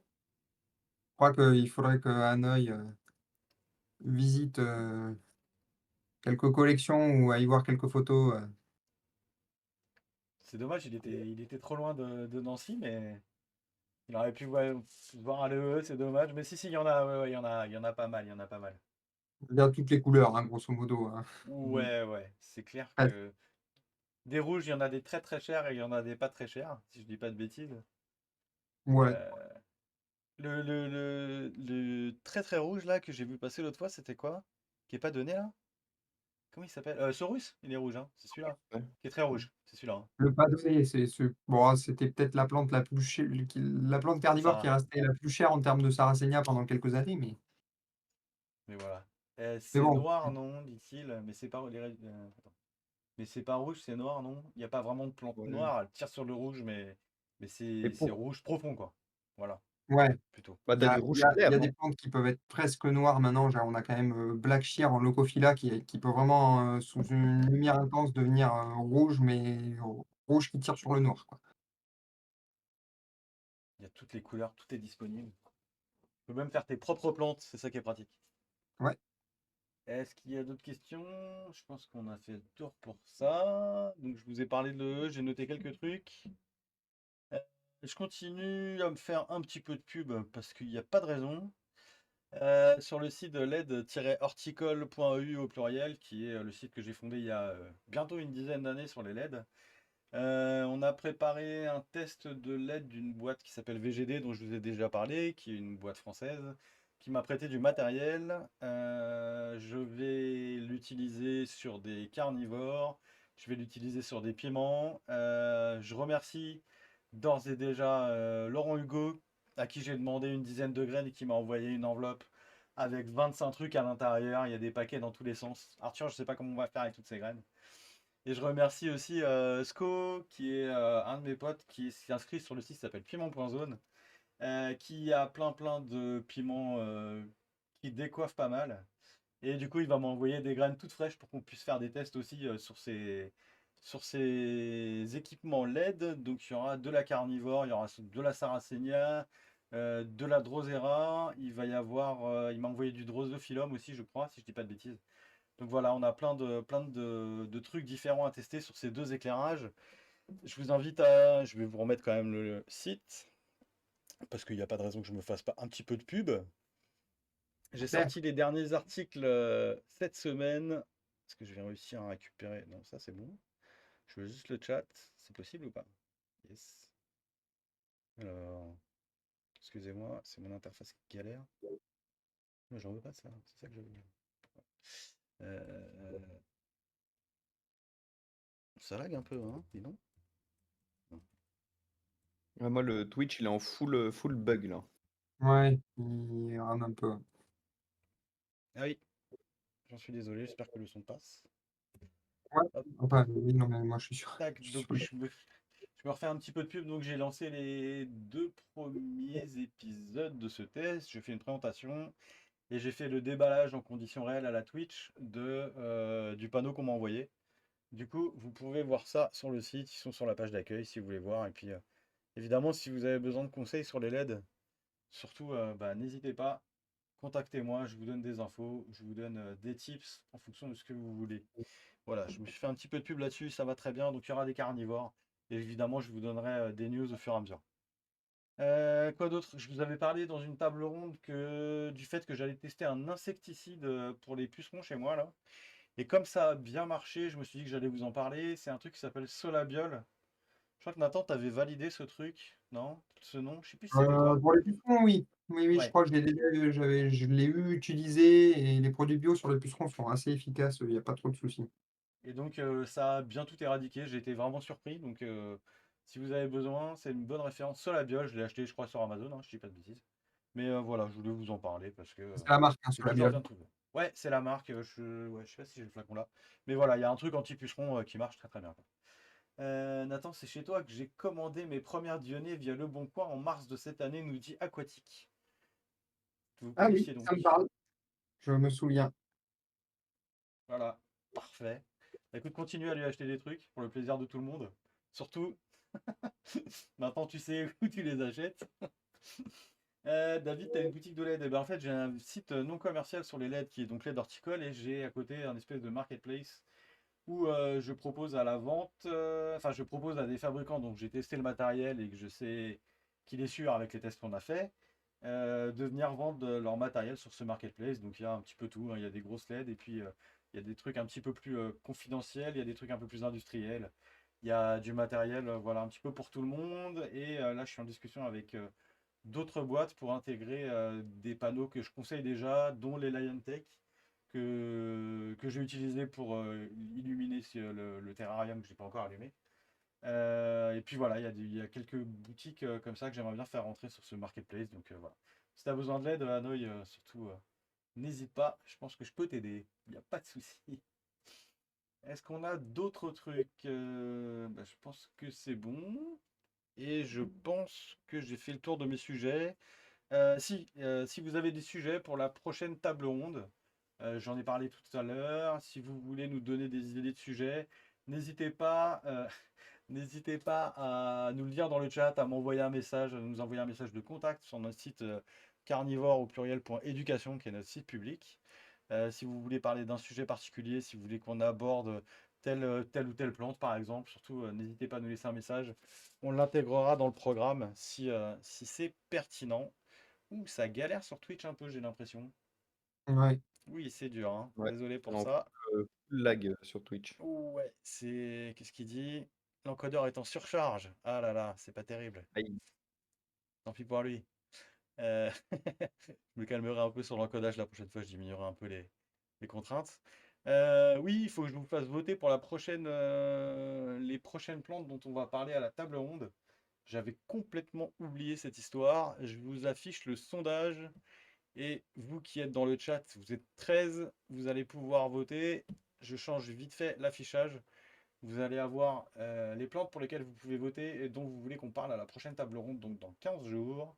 A: Je crois qu'il faudrait que Hanoï, visite, quelques collections ou aille voir quelques photos,
B: C'est dommage, il était trop loin de Nancy, mais il aurait pu voir à l'EE, c'est dommage. Mais si, il y en a, ouais, ouais, il y en a pas mal, il y en a pas mal.
A: il y a toutes les couleurs, hein, grosso modo, hein. Mmh.
B: Ouais, ouais, c'est clair
A: Ouais,
B: que des rouges, il y en a des très très chers et il y en a des pas très chers, si je dis pas de bêtises.
A: ouais,
B: Euh, le très très rouge là que j'ai vu passer l'autre fois, c'était quoi? Qui est pas donné là? Comment il s'appelle? Saurus, il est rouge, hein, c'est celui-là.
C: Ouais.
B: Qui est très rouge, c'est celui-là, hein.
A: le padré, c'est ce bon, c'était peut-être la plante la plus chère, la plante carnivore qui est
B: Ça,
A: restée la plus chère en termes de sarracénia pendant quelques années,
B: mais voilà.
A: mais
B: C'est
A: bon,
B: noir, non, dit-il, mais c'est pas attends. Mais c'est pas rouge, c'est noir, non? Il n'y a pas vraiment de plante
C: Ouais.
B: noire, elle tire sur le rouge, mais
C: Et
B: c'est
C: pour
B: rouge profond, quoi. Voilà,
A: ouais.
B: plutôt.
C: bah, tu du rouge
A: Il y
C: clair,
A: a des
C: non?
A: plantes qui peuvent être presque noires maintenant, genre on a quand même, Black Shear en Leucophylla qui peut vraiment, sous une lumière intense devenir, rouge, mais rouge qui tire sur le noir, quoi.
B: Il y a toutes les couleurs, tout est disponible. Tu peux même faire tes propres plantes, c'est ça qui est pratique.
A: Ouais,
B: Est-ce qu'il y a d'autres questions? Je pense qu'on a fait le tour pour ça. Donc je vous ai parlé de l'EE, j'ai noté quelques trucs. Euh, je continue à me faire un petit peu de pub parce qu'il n'y a pas de raison. Sur le site de led-horticole.eu au pluriel, qui est le site que j'ai fondé il y a bientôt une dizaine d'années sur les LED. On a préparé un test de LED d'une boîte qui s'appelle VGD, dont je vous ai déjà parlé, qui est une boîte française, qui m'a prêté du matériel. Je vais l'utiliser sur des carnivores, je vais l'utiliser sur des piments. Je remercie d'ores et déjà Laurent Hugo, à qui j'ai demandé une dizaine de graines et qui m'a envoyé une enveloppe avec 25 trucs à l'intérieur. Il y a des paquets dans tous les sens. Arthur, je sais pas comment on va faire avec toutes ces graines. Et je remercie aussi Sco, qui est un de mes potes qui s'est inscrit sur le site qui s'appelle piment.zone, qui a plein de piments qui décoiffent pas mal. Et du coup, il va m'envoyer des graines toutes fraîches pour qu'on puisse faire des tests aussi sur ces équipements LED. Donc il y aura de la carnivore, il y aura de la sarracenia, de la drosera. Il va y avoir, il m'a envoyé du drosophyllum aussi, je crois, si je dis pas de bêtises. Donc voilà, on a plein de trucs différents à tester sur ces deux éclairages. Je vous invite à, je vais vous remettre quand même le site parce qu'il n'y a pas de raison que je me fasse pas un petit peu de pub. J'ai
A: Super.
B: sorti les derniers articles cette semaine. Est-ce que je vais réussir à récupérer? Non, ça c'est bon. Je veux juste le chat. C'est possible ou pas? Yes. Alors, excusez-moi, c'est mon interface qui galère. Mais j'en veux pas ça. C'est ça que je veux dire. Euh, Ça lag un peu, hein? Dis donc. Non.
C: Ouais, moi, le Twitch, il est en full bug, là.
A: Ouais, il rame un peu.
B: Ah oui, j'en suis désolé. J'espère que le son passe.
A: Ouais,
B: Hop,
A: enfin, oui, non, mais moi, je suis sûr.
B: tac.
A: Je suis
B: Donc
A: sûr.
B: je me refais un petit peu de pub. Donc j'ai lancé les 2 premiers épisodes de ce test. Je fais une présentation. Et j'ai fait le déballage en conditions réelles à la Twitch du panneau qu'on m'a envoyé. Du coup, vous pouvez voir ça sur le site, ils sont sur la page d'accueil si vous voulez voir. Et puis, évidemment, si vous avez besoin de conseils sur les LED, surtout, bah, n'hésitez pas, contactez-moi, je vous donne des infos, je vous donne des tips en fonction de ce que vous voulez. Voilà, je me suis fait un petit peu de pub là-dessus, ça va très bien, donc il y aura des carnivores. Et évidemment, je vous donnerai des news au fur et à mesure. Quoi d'autre? Je vous avais parlé dans une table ronde du fait que j'allais tester un insecticide pour les pucerons chez moi là. Et comme ça a bien marché, je me suis dit que j'allais vous en parler. C'est un truc qui s'appelle Solabiol. Je crois que Nathan, t'avais validé ce truc, non? Ce nom? Je sais plus si c'était toi.
A: Pour les pucerons, oui. Oui, oui, je
B: Ouais.
A: crois que je l'ai déjà eu, je l'ai eu utilisé et les produits bio sur les pucerons sont assez efficaces, il n'y a pas trop de soucis.
B: Et donc ça a bien tout éradiqué. J'ai été vraiment surpris. Donc si vous avez besoin, c'est une bonne référence. Solabiol, je l'ai acheté, je crois, sur Amazon, hein, je dis pas de bêtises. Mais voilà, je voulais vous en parler parce que
A: C'est la marque, hein,
B: c'est toujours bien
A: Solabiol.
B: de trouver. Ouais, c'est la marque. Ouais, je sais pas si j'ai le flacon là. Mais voilà, il y a un truc anti-puceron qui marche très très bien, quoi. Nathan, c'est chez toi que j'ai commandé mes premières Dionnées via Le Bon Coin en mars de cette année, nous dit Aquatique. Vous
A: Ah oui,
B: connaissiez donc.
A: ça me parle, je me souviens.
B: Voilà, parfait. Bah, écoute, continue à lui acheter des trucs pour le plaisir de tout le monde. Surtout, maintenant tu sais où tu les achètes. David, tu as une boutique de LED. Eh ben, en fait, j'ai un site non commercial sur les LED qui est donc LED horticole et j'ai à côté un espèce de marketplace où je propose à la vente, enfin je propose à des fabricants, donc j'ai testé le matériel et que je sais qu'il est sûr avec les tests qu'on a fait, de venir vendre leur matériel sur ce marketplace. Donc il y a un petit peu tout, hein. Il y a des grosses LED et puis il y a des trucs un petit peu plus confidentiels, il y a des trucs un peu plus industriels, il y a du matériel, voilà, un petit peu pour tout le monde. Et là je suis en discussion avec d'autres boîtes pour intégrer des panneaux que je conseille déjà, dont les Liontech que j'ai utilisé pour illuminer le terrarium que j'ai pas encore allumé. Et puis voilà, il y a quelques boutiques comme ça que j'aimerais bien faire rentrer sur ce marketplace. Donc voilà. Si tu as besoin de l'aide, Hanoï, surtout, n'hésite pas. Je pense que je peux t'aider. Il n'y a pas de souci. Est-ce qu'on a d'autres trucs? Bah, je pense que c'est bon. Et je pense que j'ai fait le tour de mes sujets. Si vous avez des sujets pour la prochaine table ronde, j'en ai parlé tout à l'heure. Si vous voulez nous donner des idées de sujets, n'hésitez pas, n'hésitez pas à nous le dire dans le chat, à m'envoyer un message, à nous envoyer un message de contact sur notre site carnivore au pluriel.éducation, qui est notre site public. Si vous voulez parler d'un sujet particulier, si vous voulez qu'on aborde telle ou telle plante, par exemple, surtout n'hésitez pas à nous laisser un message. On l'intégrera dans le programme si c'est pertinent. Ouh, ça galère sur Twitch un peu, j'ai l'impression.
A: Ouais.
B: Oui, c'est dur, hein.
C: Ouais,
B: Désolé pour
C: en
B: ça.
C: full lag sur Twitch.
B: Ouais, c'est. Qu'est-ce qu'il dit? L'encodeur est en surcharge. Ah là là, c'est pas terrible.
C: Aïe.
B: Tant pis pour lui. Euh, Je me calmerai un peu sur l'encodage la prochaine fois, je diminuerai un peu les contraintes. Oui, il faut que je vous fasse voter pour les prochaines plantes dont on va parler à la table ronde. J'avais complètement oublié cette histoire. Je vous affiche le sondage. Et vous qui êtes dans le chat, vous êtes 13, vous allez pouvoir voter. Je change vite fait l'affichage. Vous allez avoir les plantes pour lesquelles vous pouvez voter et dont vous voulez qu'on parle à la prochaine table ronde, donc dans 15 jours.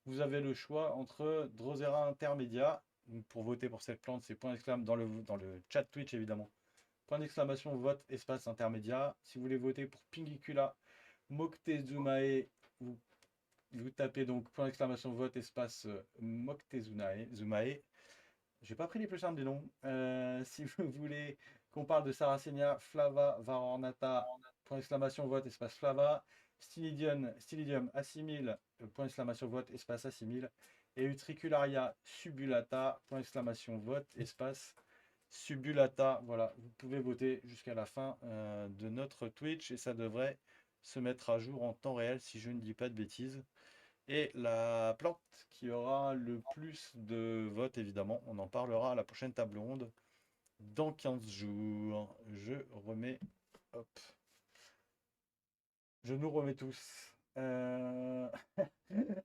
B: Vous avez le choix entre Drosera intermedia. Donc pour voter pour cette plante, c'est point exclame dans le chat Twitch évidemment. point d'exclamation, vote, espace intermédiaire. Si vous voulez voter pour Pingicula Moctezumae, vous tapez donc point d'exclamation, vote, espace Moctezumae. J'ai pas pris les plus simples du nom. Si vous voulez qu'on parle de Sarracenia Flava Varornata, point d'exclamation, vote, espace Flava. Stylidium assimile, point d'exclamation, vote, espace assimile. Et Utricularia subulata, point d'exclamation, vote, espace subulata. Voilà, vous pouvez voter jusqu'à la fin de notre Twitch et ça devrait se mettre à jour en temps réel si je ne dis pas de bêtises. Et la plante qui aura le plus de votes, évidemment, on en parlera à la prochaine table ronde dans 15 jours. Je remets, hop, je nous remets tous.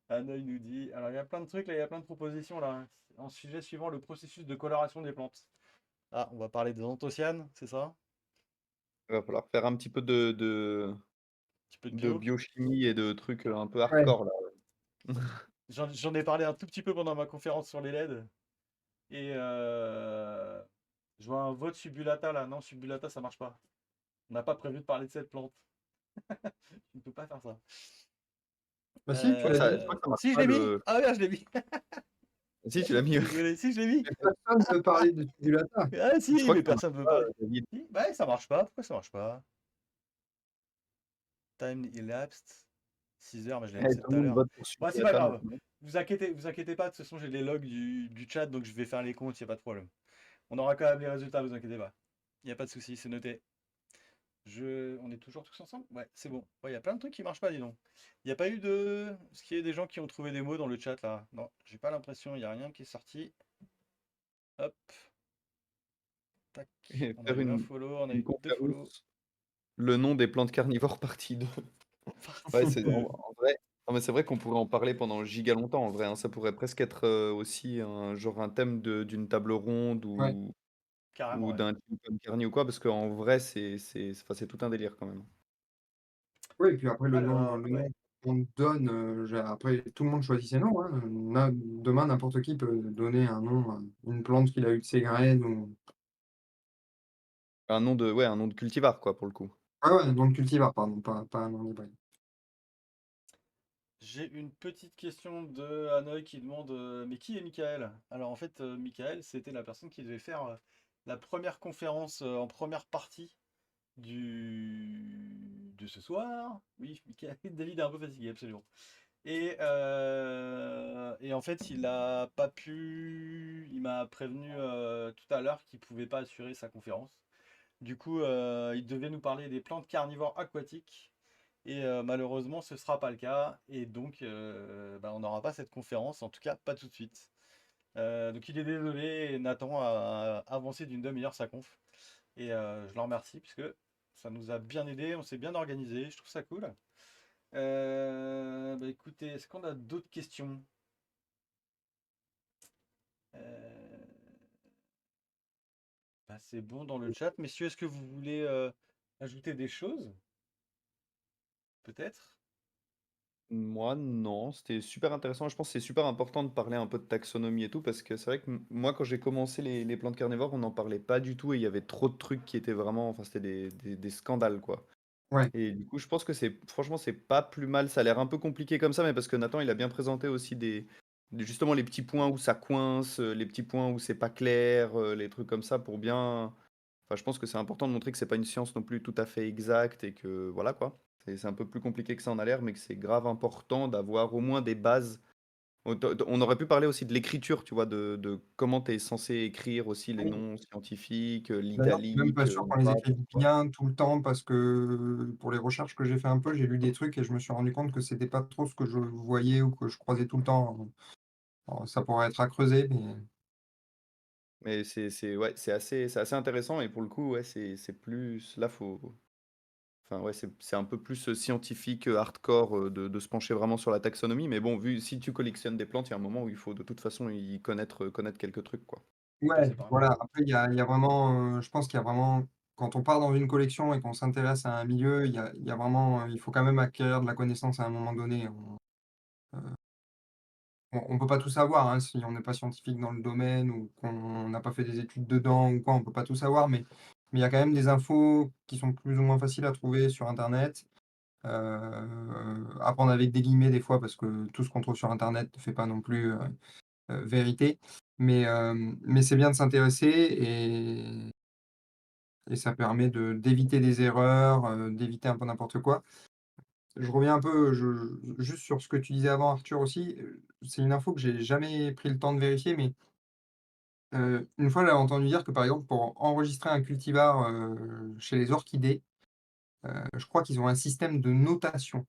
B: Hanoï nous dit, alors il y a plein de trucs là, il y a plein de propositions là. En sujet suivant, le processus de coloration des plantes. Ah, on va parler des anthocyanes, c'est ça?
C: Il va falloir faire un petit peu de
B: Un petit peu de
C: de
B: bio.
C: biochimie et de trucs, un peu
A: Ouais.
C: hardcore là.
B: J'en ai parlé un tout petit peu pendant ma conférence sur les LED. Et je vois un vote subulata là. Non, subulata, ça marche pas. On n'a pas prévu de parler de cette plante. Je ne peux pas faire ça.
A: Bah si, tu
C: Ouais,
A: l'as
C: ça
A: dit.
C: je crois que ça marche
B: Si, je
C: pas
B: l'ai mis.
C: le
B: Ah ouais, je l'ai mis.
C: si tu l'as mis,
B: Désolé, si, je l'ai mis.
A: Mais personne ne veut parler de Tubulata.
B: Ah
C: je
B: si,
C: crois
B: mais
C: que ça marche
B: personne ne veut
C: pas,
B: pas.
C: David.
B: Si, bah ouais, ça marche pas. Pourquoi ça marche pas? Time elapsed. 6 heures, mais je l'ai
C: Eh,
B: lancé
C: tout
B: tout
C: le
B: à
C: monde
B: l'heure.
C: vote pour
B: Bon, c'est pas
C: Subulata
B: grave.
C: maintenant.
B: Vous inquiétez pas. De toute façon, j'ai les logs du chat, donc je vais faire les comptes, il n'y a pas de problème. On aura quand même les résultats, vous inquiétez pas. Il n'y a pas de souci, c'est noté. On est toujours tous ensemble? Ouais, c'est bon. Ouais, il y a plein de trucs qui marchent pas, dis donc. Il n'y a pas eu de. Est-ce qu'il y a des gens qui ont trouvé des mots dans le chat là? Non, j'ai pas l'impression, il n'y a rien qui est sorti. Hop, tac.
C: Et
B: On a
C: faire
B: eu un follow, on a
C: une
B: eu deux follow.
C: conférence, le nom des plantes carnivores partie 2. Ouais,
B: Partie
C: c'est
B: 2.
C: en vrai non, mais c'est vrai qu'on pourrait en parler pendant giga longtemps en vrai, hein. Ça pourrait presque être, aussi un genre un thème d'une table ronde
A: Ouais.
B: Carrément,
C: ou
B: ouais.
C: d'un Team Carny ou quoi, parce qu'en vrai, enfin, c'est tout un délire quand même.
A: Oui, et puis après
B: Alors,
A: le
B: ouais.
A: nom qu'on donne, après tout le monde choisit ses noms, hein. Demain, n'importe qui peut donner un nom à une plante qu'il a eu de ses graines ou
C: Un nom de cultivar quoi, pour le coup.
A: ah ouais, un nom de cultivar, pardon, pas un nom d'hybride.
B: J'ai une petite question de Hanoï qui demande mais qui est Michael? Alors en fait, Michael, c'était la personne qui devait faire la première conférence en première partie de ce soir. Oui, Michael, David est un peu fatigué, absolument. Et en fait, il a pas pu. Il m'a prévenu tout à l'heure qu'il pouvait pas assurer sa conférence. Du coup, il devait nous parler des plantes carnivores aquatiques. Et malheureusement, ce ne sera pas le cas. Et donc, bah, on n'aura pas cette conférence, en tout cas pas tout de suite. Donc il est désolé, et Nathan a avancé d'une demi-heure sa conf. Et je le remercie, puisque ça nous a bien aidé, on s'est bien organisé, je trouve ça cool. Bah, écoutez, est-ce qu'on a d'autres questions? Euh, Bah, c'est bon dans le chat. Messieurs, est-ce que vous voulez ajouter des choses? Peut-être?
C: Moi, non, c'était super intéressant. Je pense que c'est super important de parler un peu de taxonomie et tout, parce que c'est vrai que moi, quand j'ai commencé les plantes carnivores, on n'en parlait pas du tout et il y avait trop de trucs qui étaient vraiment, enfin, c'était des scandales, quoi.
A: Ouais.
C: Et du coup, je pense que franchement, c'est pas plus mal. Ça a l'air un peu compliqué comme ça, mais parce que Nathan, il a bien présenté aussi justement les petits points où ça coince, les petits points où c'est pas clair, les trucs comme ça pour bien. Enfin, je pense que c'est important de montrer que c'est pas une science non plus tout à fait exacte et que voilà quoi. C'est un peu plus compliqué que ça en a l'air, mais que c'est grave important d'avoir au moins des bases. On aurait pu parler aussi de l'écriture, tu vois, de comment tu es censé écrire aussi les
A: Oui.
C: noms scientifiques,
A: D'ailleurs, je suis même pas
C: l'italique,
A: sûr qu'on les
C: l'emphase,
A: écrive
C: quoi.
A: bien tout le temps parce que pour les recherches que j'ai fait un peu, j'ai lu des trucs et je me suis rendu compte que c'était pas trop ce que je voyais ou que je croisais tout le temps. Alors, ça pourrait être à creuser, mais
C: Mais ouais, c'est assez intéressant et pour le coup, ouais, c'est plus là, enfin ouais, c'est un peu plus scientifique, hardcore, de se pencher vraiment sur la taxonomie. Mais bon, si tu collectionnes des plantes, il y a un moment où il faut de toute façon connaître quelques trucs, quoi.
B: Ah,
A: ouais,
B: c'est pas un
A: voilà.
B: mytho.
A: Après, il y a vraiment, je pense qu'il y a vraiment, quand on part dans une collection et qu'on s'intéresse à un milieu, il y a vraiment, il faut quand même acquérir de la connaissance à un moment donné. On peut pas tout savoir, hein, si on n'est pas scientifique dans le domaine ou qu'on n'a pas fait des études dedans ou quoi, on peut pas tout savoir, mais mais il y a quand même des infos qui sont plus ou moins faciles à trouver sur internet. À prendre avec des guillemets des fois parce que tout ce qu'on trouve sur internet ne fait pas non plus, vérité. Mais c'est bien de s'intéresser et ça permet d'éviter des erreurs, d'éviter un peu n'importe quoi. Je reviens un peu, juste sur ce que tu disais avant Arthur aussi, c'est une info que j'ai jamais pris le temps de vérifier, mais une fois j'avais entendu dire que par exemple pour enregistrer un cultivar, chez les orchidées, je crois qu'ils ont un système de notation.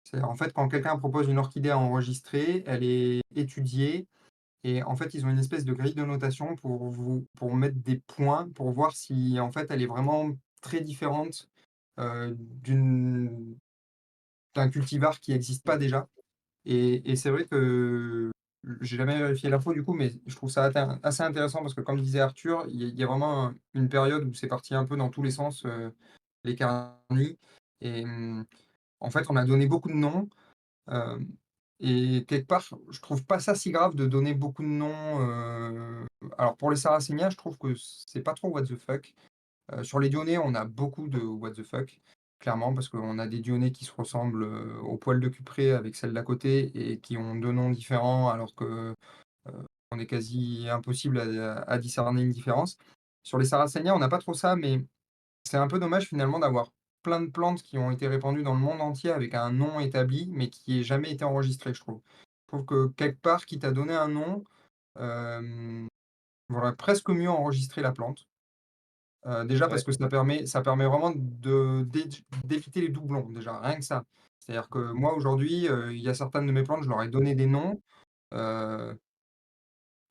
A: C'est-à-dire en fait quand quelqu'un propose une orchidée à enregistrer, elle est étudiée et en fait ils ont une espèce de grille de notation pour mettre des points, pour voir si en fait elle est vraiment très différente, d'une d'un cultivar qui n'existe pas
B: Mhm.
A: déjà. Et c'est vrai que j'ai jamais vérifié l'info du coup, mais je trouve ça assez intéressant parce que comme disait Arthur, il y a vraiment une période où c'est parti un peu dans tous les sens, les carnis. Et en fait, on a donné beaucoup de noms. hem et quelque part, je trouve pas ça si grave de donner beaucoup de noms. Alors pour les Sarracénias, je trouve que c'est pas trop what the fuck. Sur les Lyonnais, on a beaucoup de what the fuck, clairement, parce qu'on a des Lyonnais qui se ressemblent, au poil de Cupré avec celle d'à côté et qui ont 2 noms différents alors que, on est quasi impossible à discerner une différence. Sur les Sarracénias, on n'a pas trop ça, mais c'est un peu dommage finalement d'avoir plein de plantes qui ont été répandues dans le monde entier avec un nom établi, mais qui ait jamais été enregistré, je trouve. Je trouve que quelque part, qui t'a donné un nom, hem, vaudrait presque mieux enregistrer la plante. Déjà
C: Ouais,
A: parce que ça permet vraiment d'éviter les doublons, déjà, rien que ça. C'est-à-dire que moi aujourd'hui, il y a certaines de mes plantes, je leur ai donné des noms. Heu,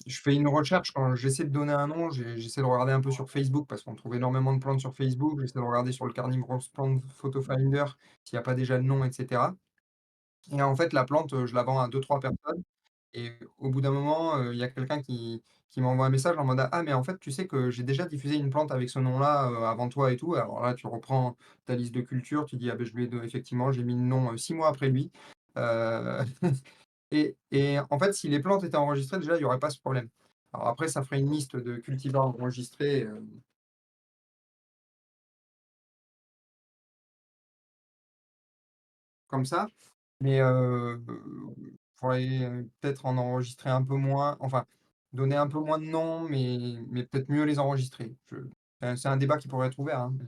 A: je fais une recherche quand j'essaie de donner un nom, j'essaie de regarder un peu sur Facebook parce qu'on trouve énormément de plantes sur Facebook. J'essaie de regarder sur le Carnivorous Plant Photo Finder s'il y a pas déjà le nom et cetera. Et en fait, la plante, je la vends à 2-3 personnes et au bout d'un moment, il y a quelqu'un qui m'envoie un message en mode: «Ah mais en fait, tu sais que j'ai déjà diffusé une plante avec ce nom-là, avant toi et tout». Alors là, tu reprends ta liste de culture, tu dis: «Ah beh, je lui ai don effectivement, j'ai mis le nom, 6 mois après lui». Heu et en fait, si les plantes étaient enregistrées, déjà, il y aurait pas ce problème. Alors après, ça ferait une liste de cultivars enregistrés, comme ça, mais faudrait, peut-être en enregistrer un peu moins, enfin, donner un peu moins de noms, mais peut-être mieux les enregistrer. C'est un débat qui pourrait être ouvert, hein, mais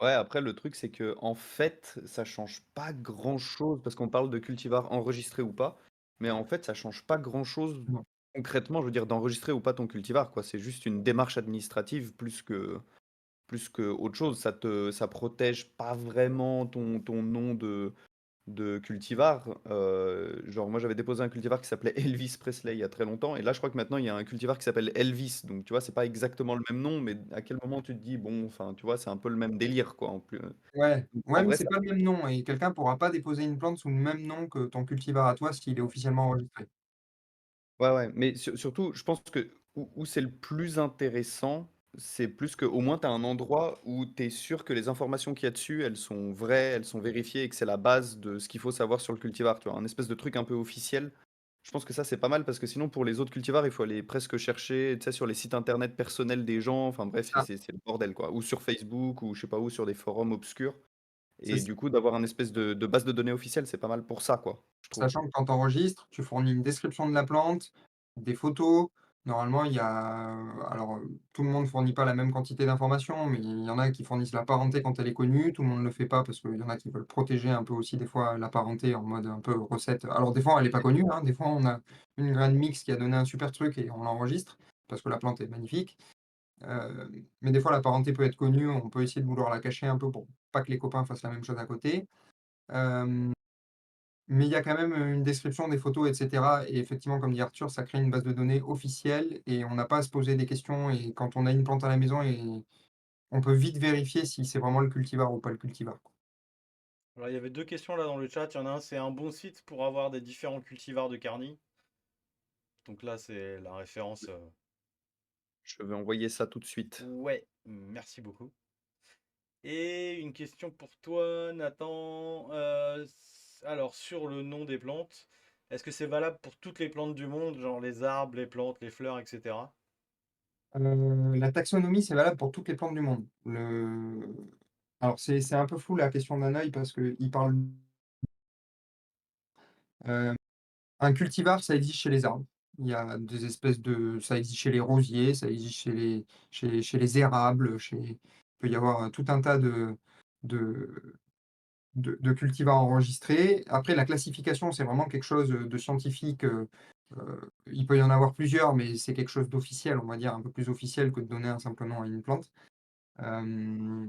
C: ouais, après le truc c'est que en fait, ça change pas grand-chose parce qu'on parle de cultivar enregistré ou pas, mais en fait, ça change pas grand-chose
A: bon,
C: concrètement, je veux dire d'enregistrer ou pas ton cultivar quoi. C'est juste une démarche administrative plus que autre chose. Ça protège pas vraiment ton nom de cultivar. Genre, moi, j'avais déposé un cultivar qui s'appelait Elvis Presley il y a très longtemps. Et là, je crois que maintenant, il y a un cultivar qui s'appelle Elvis. Donc, tu vois, c'est pas exactement le même nom, mais à quel moment tu te dis, bon, enfin, tu vois, c'est un peu le même délire, quoi, en plus.
A: ouais,
C: Donc,
A: ouais,
C: en
A: mais
C: vrai,
A: c'est
C: ça.
A: pas le même nom et quelqu'un pourra pas déposer une plante sous le même nom que ton cultivar à toi s'il est officiellement enregistré.
C: Ouais, ouais. Mais surtout, je pense que où c'est le plus intéressant, c'est plus que au moins tu as un endroit où tu es sûr que les informations qu'il y a dessus, elles sont vraies, elles sont vérifiées et que c'est la base de ce qu'il faut savoir sur le cultivar. Tu vois, un espèce de truc un peu officiel. Je pense que ça, c'est pas mal parce que sinon, pour les autres cultivars, il faut aller presque chercher, tu sais, sur les sites internet personnels des gens. Enfin bref,
A: Ça,
C: c'est le bordel, quoi. Ou sur Facebook, ou je sais pas où, sur des forums obscurs.
A: c'est
C: Et du coup, d'avoir un espèce de base de données officielle, c'est pas mal pour ça, quoi, je trouve.
A: Sachant que quand tu enregistres, tu fournis une description de la plante, des photos. Normalement, il y a, alors, tout le monde fournit pas la même quantité d'informations, mais il y en a qui fournissent la parenté quand elle est connue. Tout le monde ne le fait pas parce qu'il y en a qui veulent protéger un peu aussi des fois la parenté en mode un peu recette. Alors des fois, elle est pas connue, hein. Des fois, on a une graine mix qui a donné un super truc et on l'enregistre parce que la plante est magnifique. Mais des fois, la parenté peut être connue. On peut essayer de vouloir la cacher un peu pour pas que les copains fassent la même chose à côté. Hem mais il y a quand même, une description des photos et cetera et effectivement, comme dit Arthur, ça crée une base de données officielle et on n'a pas à se poser des questions et quand on a une plante à la maison et on peut vite vérifier si c'est vraiment le cultivar ou pas le cultivar, quoi.
B: Alors, il y avait deux questions là dans le chat. Il y en a un, c'est un bon site pour avoir des différents cultivars de Carni. Donc là, c'est la référence.
C: Je vais envoyer ça tout de suite.
B: Ouais, merci beaucoup. Et une question pour toi, Nathan. Alors, sur le nom des plantes, est-ce que c'est valable pour toutes les plantes du monde, genre les arbres, les plantes, les fleurs, etc.
A: La taxonomie, c'est valable pour toutes les plantes du monde. Alors c'est un peu flou la question d'un œil parce qu'il parle. euh, un cultivar, ça existe chez les arbres. Il y a des espèces de. Ça existe chez les rosiers, ça existe chez les érables, il peut y avoir tout un tas de, de cultivars enregistrés. Après, la classification, c'est vraiment quelque chose de scientifique. Il peut y en avoir plusieurs, mais c'est quelque chose d'officiel, on va dire, un peu plus officiel que de donner un simple nom à une plante. Euh,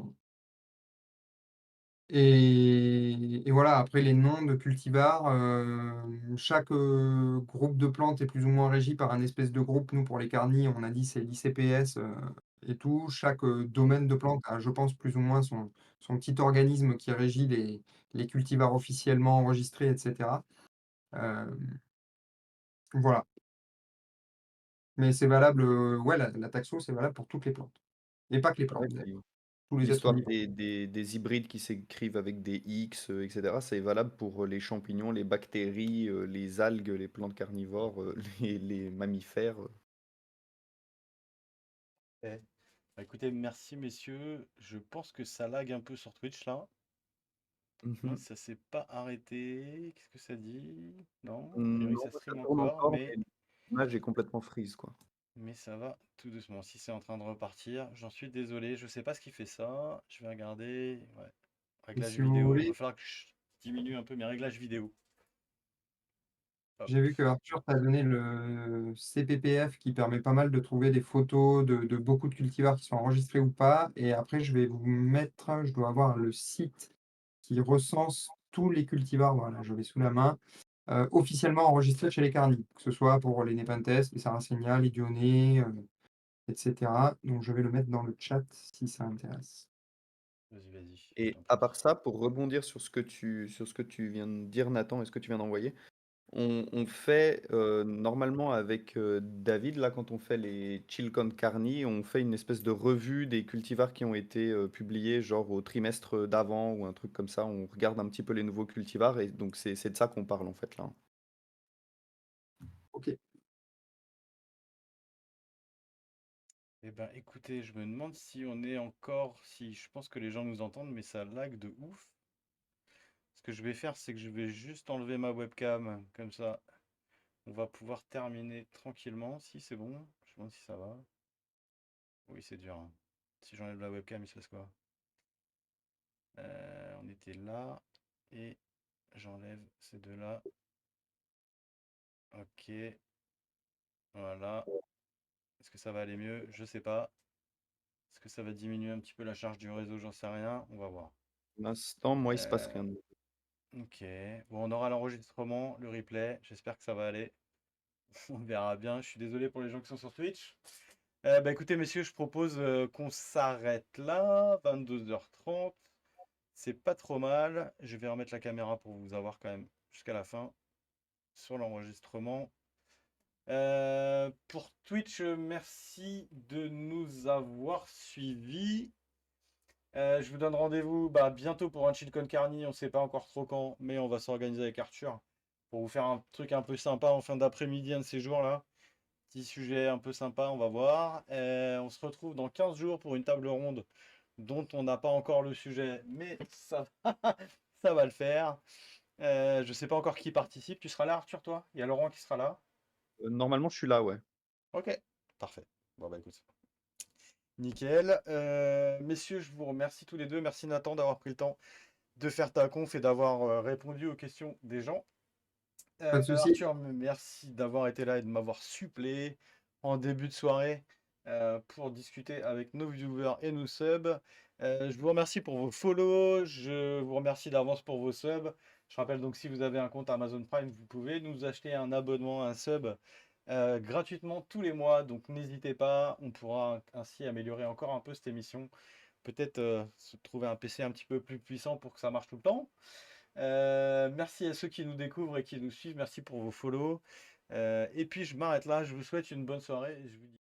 A: et voilà, après les noms de cultivars, chaque groupe de plantes est plus ou moins régi par un espèce de groupe. Nous, pour les carnis, on a dit c'est l'ICPS et tout. Chaque domaine de plante a, je pense, plus ou moins son petit organisme qui régit les cultivars officiellement enregistrés, etc. Euh, voilà. Mais c'est valable, ouais, la taxo, c'est valable pour toutes les plantes. Et pas que les
C: C'est vrai
A: plantes,
C: que
A: d'ailleurs, tous les êtres
C: l'histoire
A: vivants.
C: des hybrides qui s'écrivent avec des X, etc., c'est valable pour les champignons, les bactéries, les algues, les plantes carnivores, les mammifères.
B: Ouais. Bah, écoutez, merci messieurs. Je pense que ça lag un peu sur Twitch là. Non,
C: Mhm.
B: ça s'est pas arrêté. Qu'est-ce que ça dit? Non, a priori
C: Non,
B: ça
C: ça
B: stream
C: tourne
B: encore,
C: encore, mais l'image est complètement freeze, quoi.
B: mais ça va tout doucement. Si c'est en train de repartir, j'en suis désolé. Je sais pas ce qui fait ça. Je vais regarder. Ouais.
A: Et
B: Réglages
A: si vous
B: vidéo. Va
A: voulez,
B: falloir que je diminue un peu mes réglages vidéo. Hop.
A: j'ai vu que Arthur t'a donné le CPPF qui permet pas mal de trouver des photos de beaucoup de cultivars qui sont enregistrés ou pas. Et après, je vais vous mettre, je dois avoir le site qui recense tous les cultivars, voilà, je l'ai sous la main, officiellement enregistrés chez les carnis, que ce soit pour les Nepenthes, les Sarracenia, les Dionnées, etc. Donc je vais le mettre dans le chat si ça intéresse.
B: Vas-y, vas-y. Je
C: Et
B: t'en
C: à
B: prie.
C: part ça, pour rebondir sur ce que tu viens de dire, Nathan, et ce que tu viens d'envoyer, on fait normalement avec David, là, quand on fait les Chilcon Carni, on fait une espèce de revue des cultivars qui ont été publiés, genre au trimestre d'avant ou un truc comme ça. On regarde un petit peu les nouveaux cultivars, et donc c'est de ça qu'on parle en fait là.
A: Ok.
B: Eh ben, écoutez, je me demande si on est encore, si je pense que les gens nous entendent, mais ça lag de ouf. Ce que je vais faire, c'est que je vais juste enlever ma webcam, comme ça, on va pouvoir terminer tranquillement. Si c'est bon, je me demande si ça va. Oui, c'est dur, hein. Si j'enlève la webcam, il se passe quoi? On était là et j'enlève ces deux-là. Ok, voilà. Est-ce que ça va aller mieux? Je sais pas. Est-ce que ça va diminuer un petit peu la charge du réseau? J'en sais rien. On va voir.
C: Pour l'instant, moi, il se passe
B: Euh,
C: rien.
B: ok. Bon, on aura l'enregistrement, le replay. J'espère que ça va aller. On verra bien. Je suis désolé pour les gens qui sont sur Twitch. Bah écoutez, messieurs, je propose qu'on s'arrête là. 22h30. C'est pas trop mal. Je vais remettre la caméra pour vous avoir quand même jusqu'à la fin sur l'enregistrement. Pour Twitch, merci de nous avoir suivis. Je vous donne rendez-vous bientôt pour un Chill Con Carni. On ne sait pas encore trop quand, mais on va s'organiser avec Arthur pour vous faire un truc un peu sympa en fin d'après-midi, un de ces jours-là. Petit sujet un peu sympa, on va voir. On se retrouve dans 15 jours pour une table ronde dont on n'a pas encore le sujet, mais ça, ça va le faire. Je sais pas encore qui participe. Tu seras là, Arthur, toi? Il y a Laurent qui sera là.
C: Normalement, je suis là, ouais.
B: Ok, parfait. Bon, bah écoute, nickel. Messieurs, je vous remercie tous les deux. Merci Nathan d'avoir pris le temps de faire ta conf et d'avoir répondu aux questions des gens.
A: Pas de souci.
B: Arthur, merci d'avoir été là et de m'avoir suppléé en début de soirée pour discuter avec nos viewers et nos subs. Je vous remercie pour vos follow, je vous remercie d'avance pour vos subs. Je rappelle donc si vous avez un compte Amazon Prime, vous pouvez nous acheter un abonnement, un sub gratuitement tous les mois. Donc n'hésitez pas, on pourra ainsi améliorer encore un peu cette émission. Peut-être se trouver un PC un petit peu plus puissant pour que ça marche tout le temps. Merci à ceux qui nous découvrent et qui nous suivent. Merci pour vos follow. Et puis je m'arrête là. Je vous souhaite une bonne soirée. Et je vous dis...